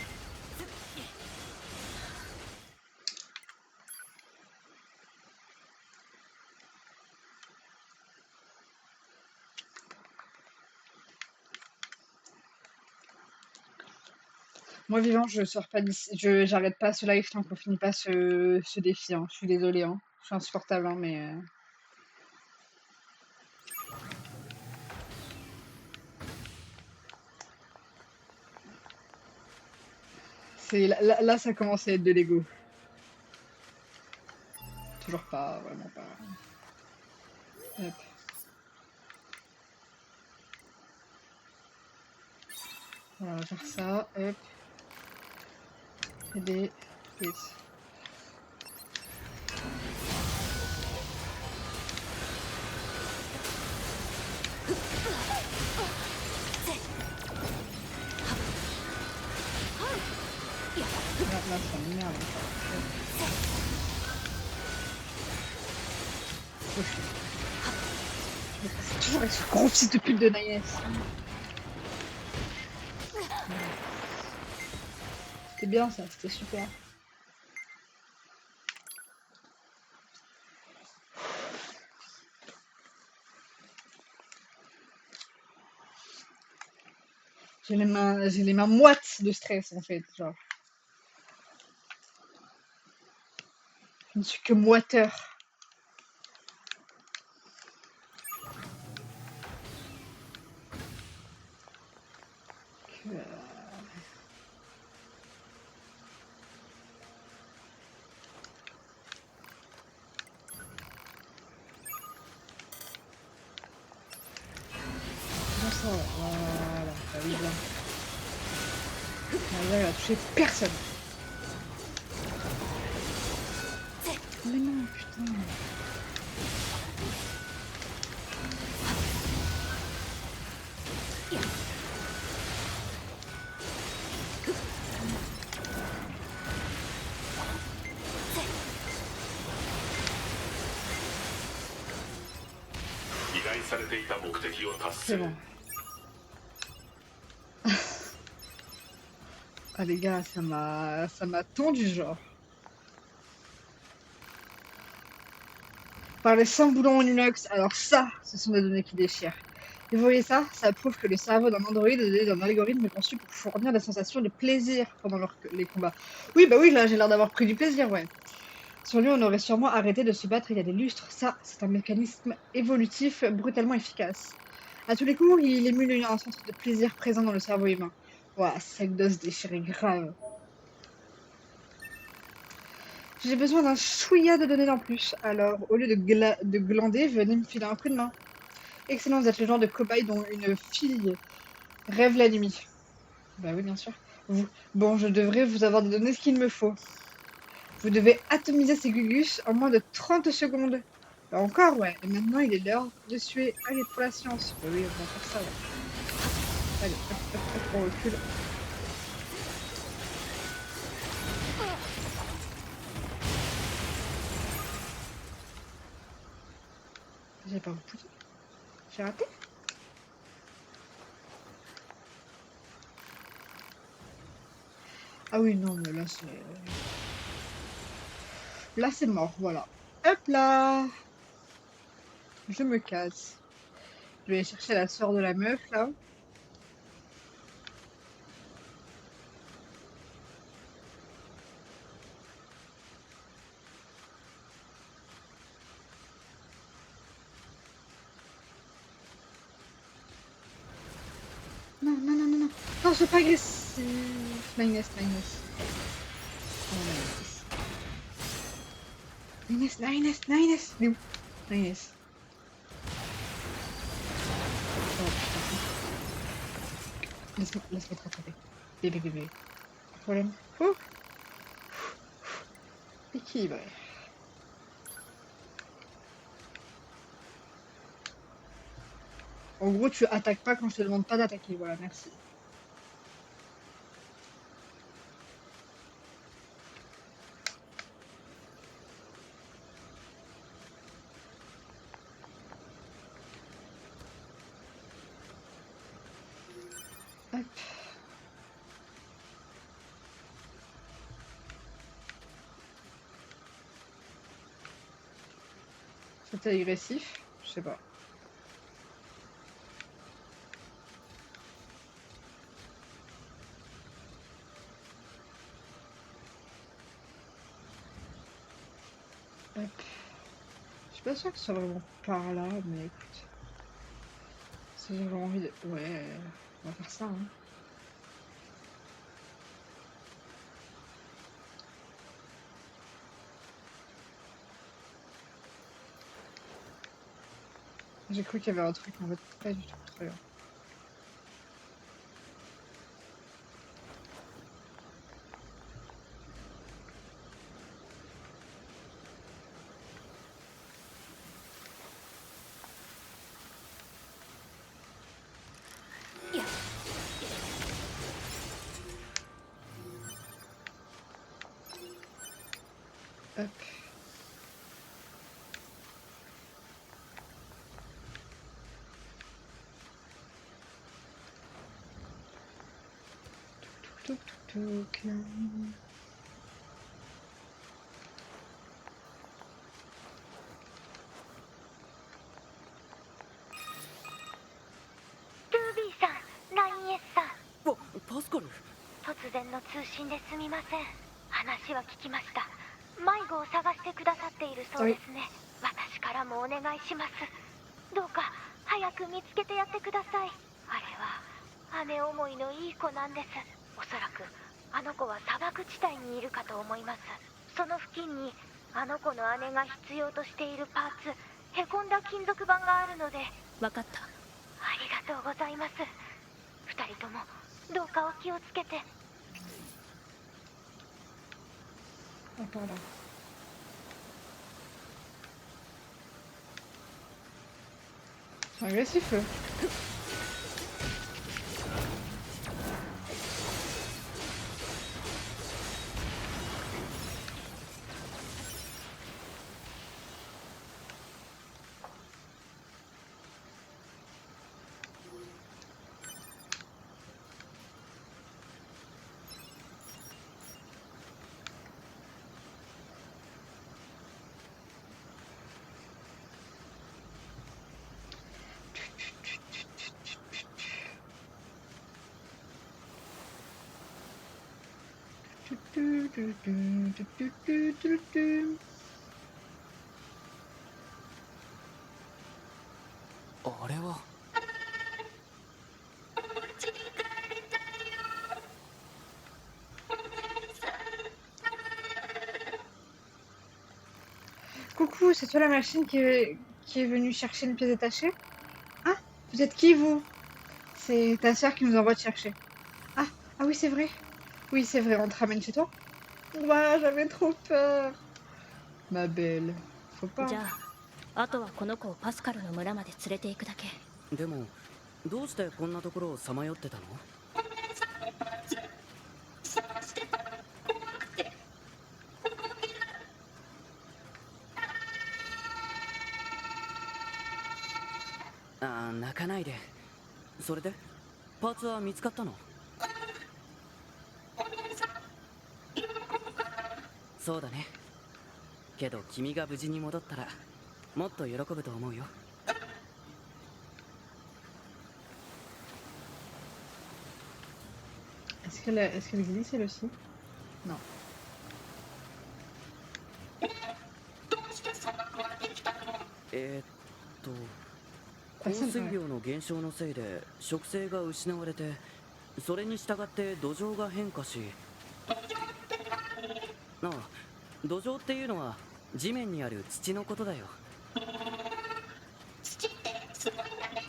Moi vivant, je sors pas d'ici, j'arrête pas ce live tant qu'on finit pas ce défi. Hein. Je suis désolée, hein. Je suis insupportable, hein, mais. Là, ça commence à être de l'ego. Toujours pas, vraiment pas. Hop. Voilà, on va faire ça, hop. Aider, et... Là, ça m'énerve. C'est toujours avec ce gros fils de pute de Naïs. C'était bien ça, c'était super. J'ai les mains moites de stress en fait, genre. Je ne suis que moiteur. Comment ça, voilà, ça va bien. Là, il a touché personne. Mais non, putain. C'est bon. Ah les gars, ça m'a tendu genre. Par les 100 boulons en inox, alors ça, ce sont des données qui déchirent. Et vous voyez ça? Ça prouve que le cerveau d'un androïde est d'un algorithme conçu pour fournir des sensations de plaisir pendant les combats. Oui, bah oui, là j'ai l'air d'avoir pris du plaisir, ouais. Sur lui, on aurait sûrement arrêté de se battre il y a des lustres. Ça, c'est un mécanisme évolutif brutalement efficace. À tous les coups, il émule un centre de plaisir présent dans le cerveau humain. Ouah, cette dose déchirée grave. J'ai besoin d'un chouïa de données en plus. Alors, au lieu de glander, venez me filer un coup de main. Excellent, vous êtes le genre de cobaye dont une fille rêve la nuit. Bah oui, bien sûr. Bon, je devrais vous avoir donné ce qu'il me faut. Vous devez atomiser ces gugus en moins de 30 secondes. Bah, encore, ouais. Et maintenant, il est l'heure de suer. Allez, pour la science. Bah oui, on va faire ça, ouais. Allez, hop, hop, hop, on recule. J'ai pas poussé. J'ai raté. Ah oui, non, mais là, c'est... Là, c'est mort, voilà. Hop là! Je me casse. Je vais aller chercher la sœur de la meuf, là. Non, non, non, non, non. Non, c'est pas agressif. Magnus, Magnus. Oh, Magnus. Magnus, Magnus, Magnus. Il est où? Magnus. Oh, putain. Laisse-moi te rattraper. Bébé, bébé. Pas de problème. Oh. Équilibre. En gros, tu attaques pas quand je te demande pas d'attaquer. Voilà, merci. Hop. C'était agressif? Je sais pas. Hop. Je suis pas sûre que ce soit vraiment par là, mais écoute. Si j'avais envie de... Ouais, on va faire ça, hein. J'ai cru qu'il y avait un truc, en fait, pas du tout. Très bien. Hop. Touk, touk, touk.わパスカル。突然の通信ですみません。話は聞きました。迷子を探してくださっているそうですね。私からもお願いします。どうか早く見つけてやってください。あれは姉思いのいい子なんです。おそらくあの子は砂漠地帯にいるかと思います。その付近にあの子の姉が必要としているパーツ、へこんだ金属板があるので。分かった。ありがとうございます。二人ともどうかお気をつけて。Attends là. C'est agressif, eux. Du, du, du, du, du, du. あれは。Coucou, c'est toi la machine qui est venue chercher une pièce détachée? Ah, vous êtes qui, vous? C'est ta sœur qui nous envoie te chercher. Ah, ah oui, c'est vrai. Oui, c'est vrai, on te ramène chez toi? Ouah, j'avais trop peur. Ma belle, faut pas. じゃああとはこの子をパスカルの村まで連れて行くだけ。でもどうしてこんなところをさまよってたの？お姉さんのパンツ探してたら怖くてああ、泣かないで。それでパーツは見つかったの？お姉さん喜ぶかな。そうだね。けど君が無事に戻ったらもっと喜ぶと思うよ。Est-ce qu'elle glisse elle aussi? Non. どうしてそんなことができたの？降水量の減少のせいで植生が失われて、それに従って土壌が変化し、ああ、土壌っていうのは地面にある土のことだよ。土ってすごいんだね。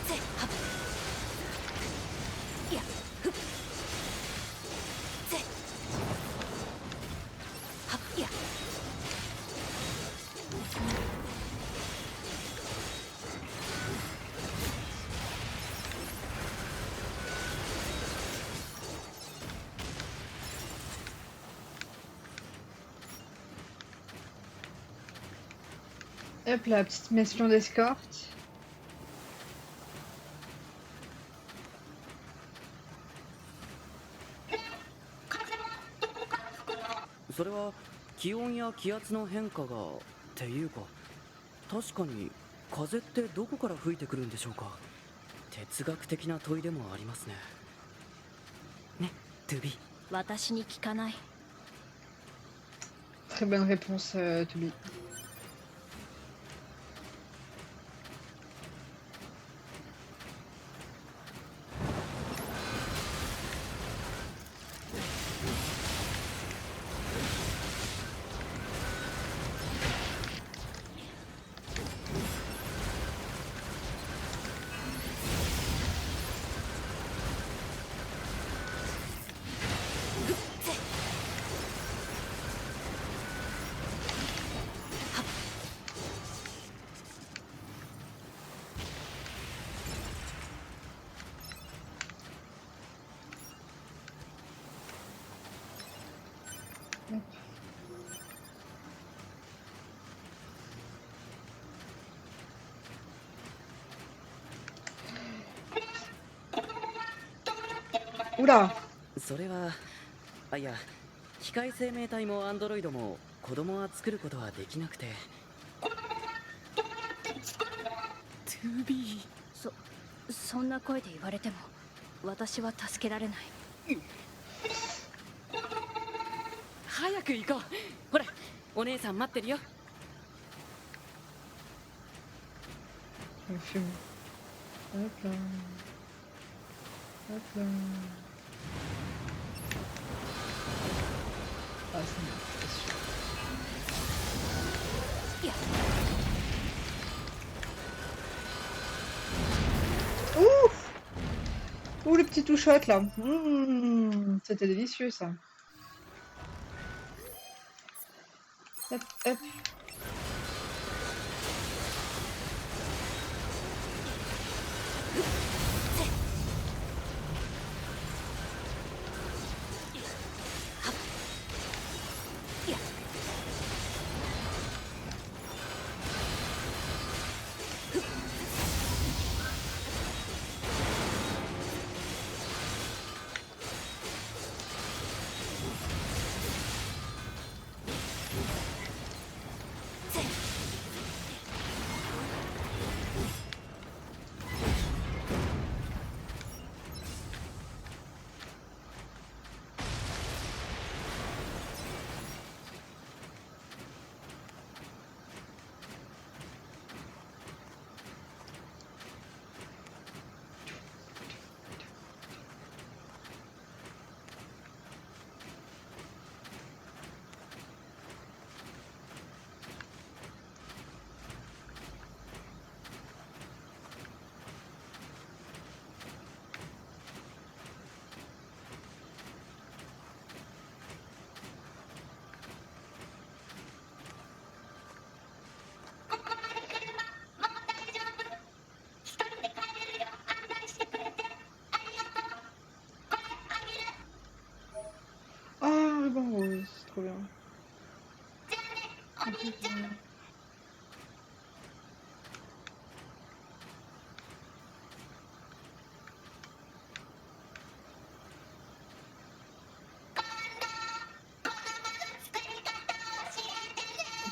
ぜっはっいやふっぜっはっいやHop la petite mission d'escorte. それは気温や気圧の変化がっていうか、確かに風ってどこから吹いてくるんでしょうか。哲学的な問いでもありますね。ね、トゥビ。私に聞かない。 Très bonne réponse, Toby. Oula! それは、あ、いや、機械生命体もアンドロイドも子供は作ることはできなくて。トゥビー。そんな声で言われても私は助けられない。早く行こう。ほら、お姉さん待ってるよ。Je fume. Hop là. Hop là. Ah, c'est bien, c'est sûr. Ouf! Ouh, le petit touchot là. C'était délicieux ça. Hop, hop.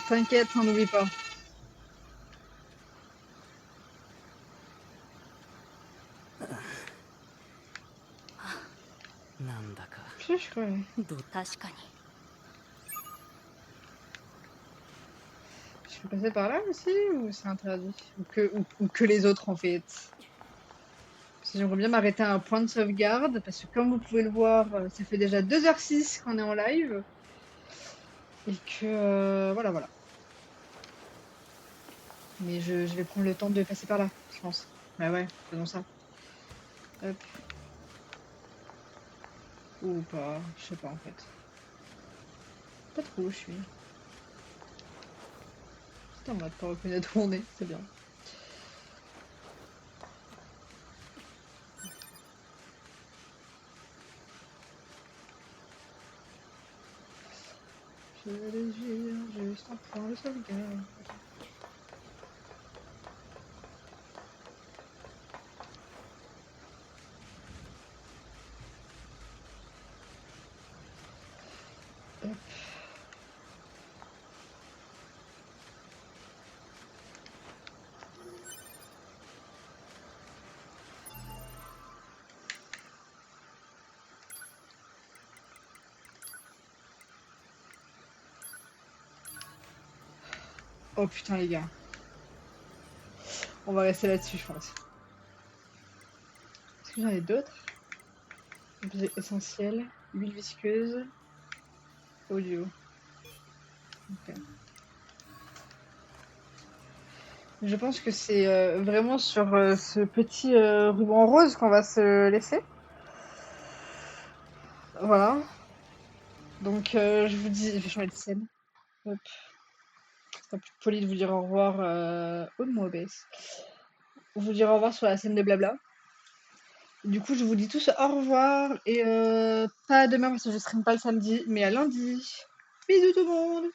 T'inquiète, on n'oublie pas. Je crois. 確かに Je peux passer par là aussi ou c'est interdit ou que les autres en fait. Parce que j'aimerais bien m'arrêter à un point de sauvegarde parce que comme vous pouvez le voir, ça fait déjà 2h06 qu'on est en live et que voilà voilà. Mais je vais prendre le temps de passer par là, je pense. Bah ouais, faisons ça. Hop. Ou pas, je sais pas en fait. Pas trop où je suis. Putain, on va pas reconnaître où on est, c'est bien. Je vais juste un point de sauvegarde. Hop. Oh putain les gars. On va rester là-dessus je pense. Est-ce que j'en ai d'autres? Objet essentiel, huile visqueuse, audio. Ok. Je pense que c'est vraiment sur ce petit ruban rose qu'on va se laisser. Voilà. Donc je vous dis, je vais changer de scène. Hop. C'est plus poli de vous dire au revoir. Oh de moi baisse. Vous dire au revoir sur la scène de blabla. Du coup, je vous dis tous au revoir et pas demain parce que je stream pas le samedi, mais à lundi. Bisous tout le monde.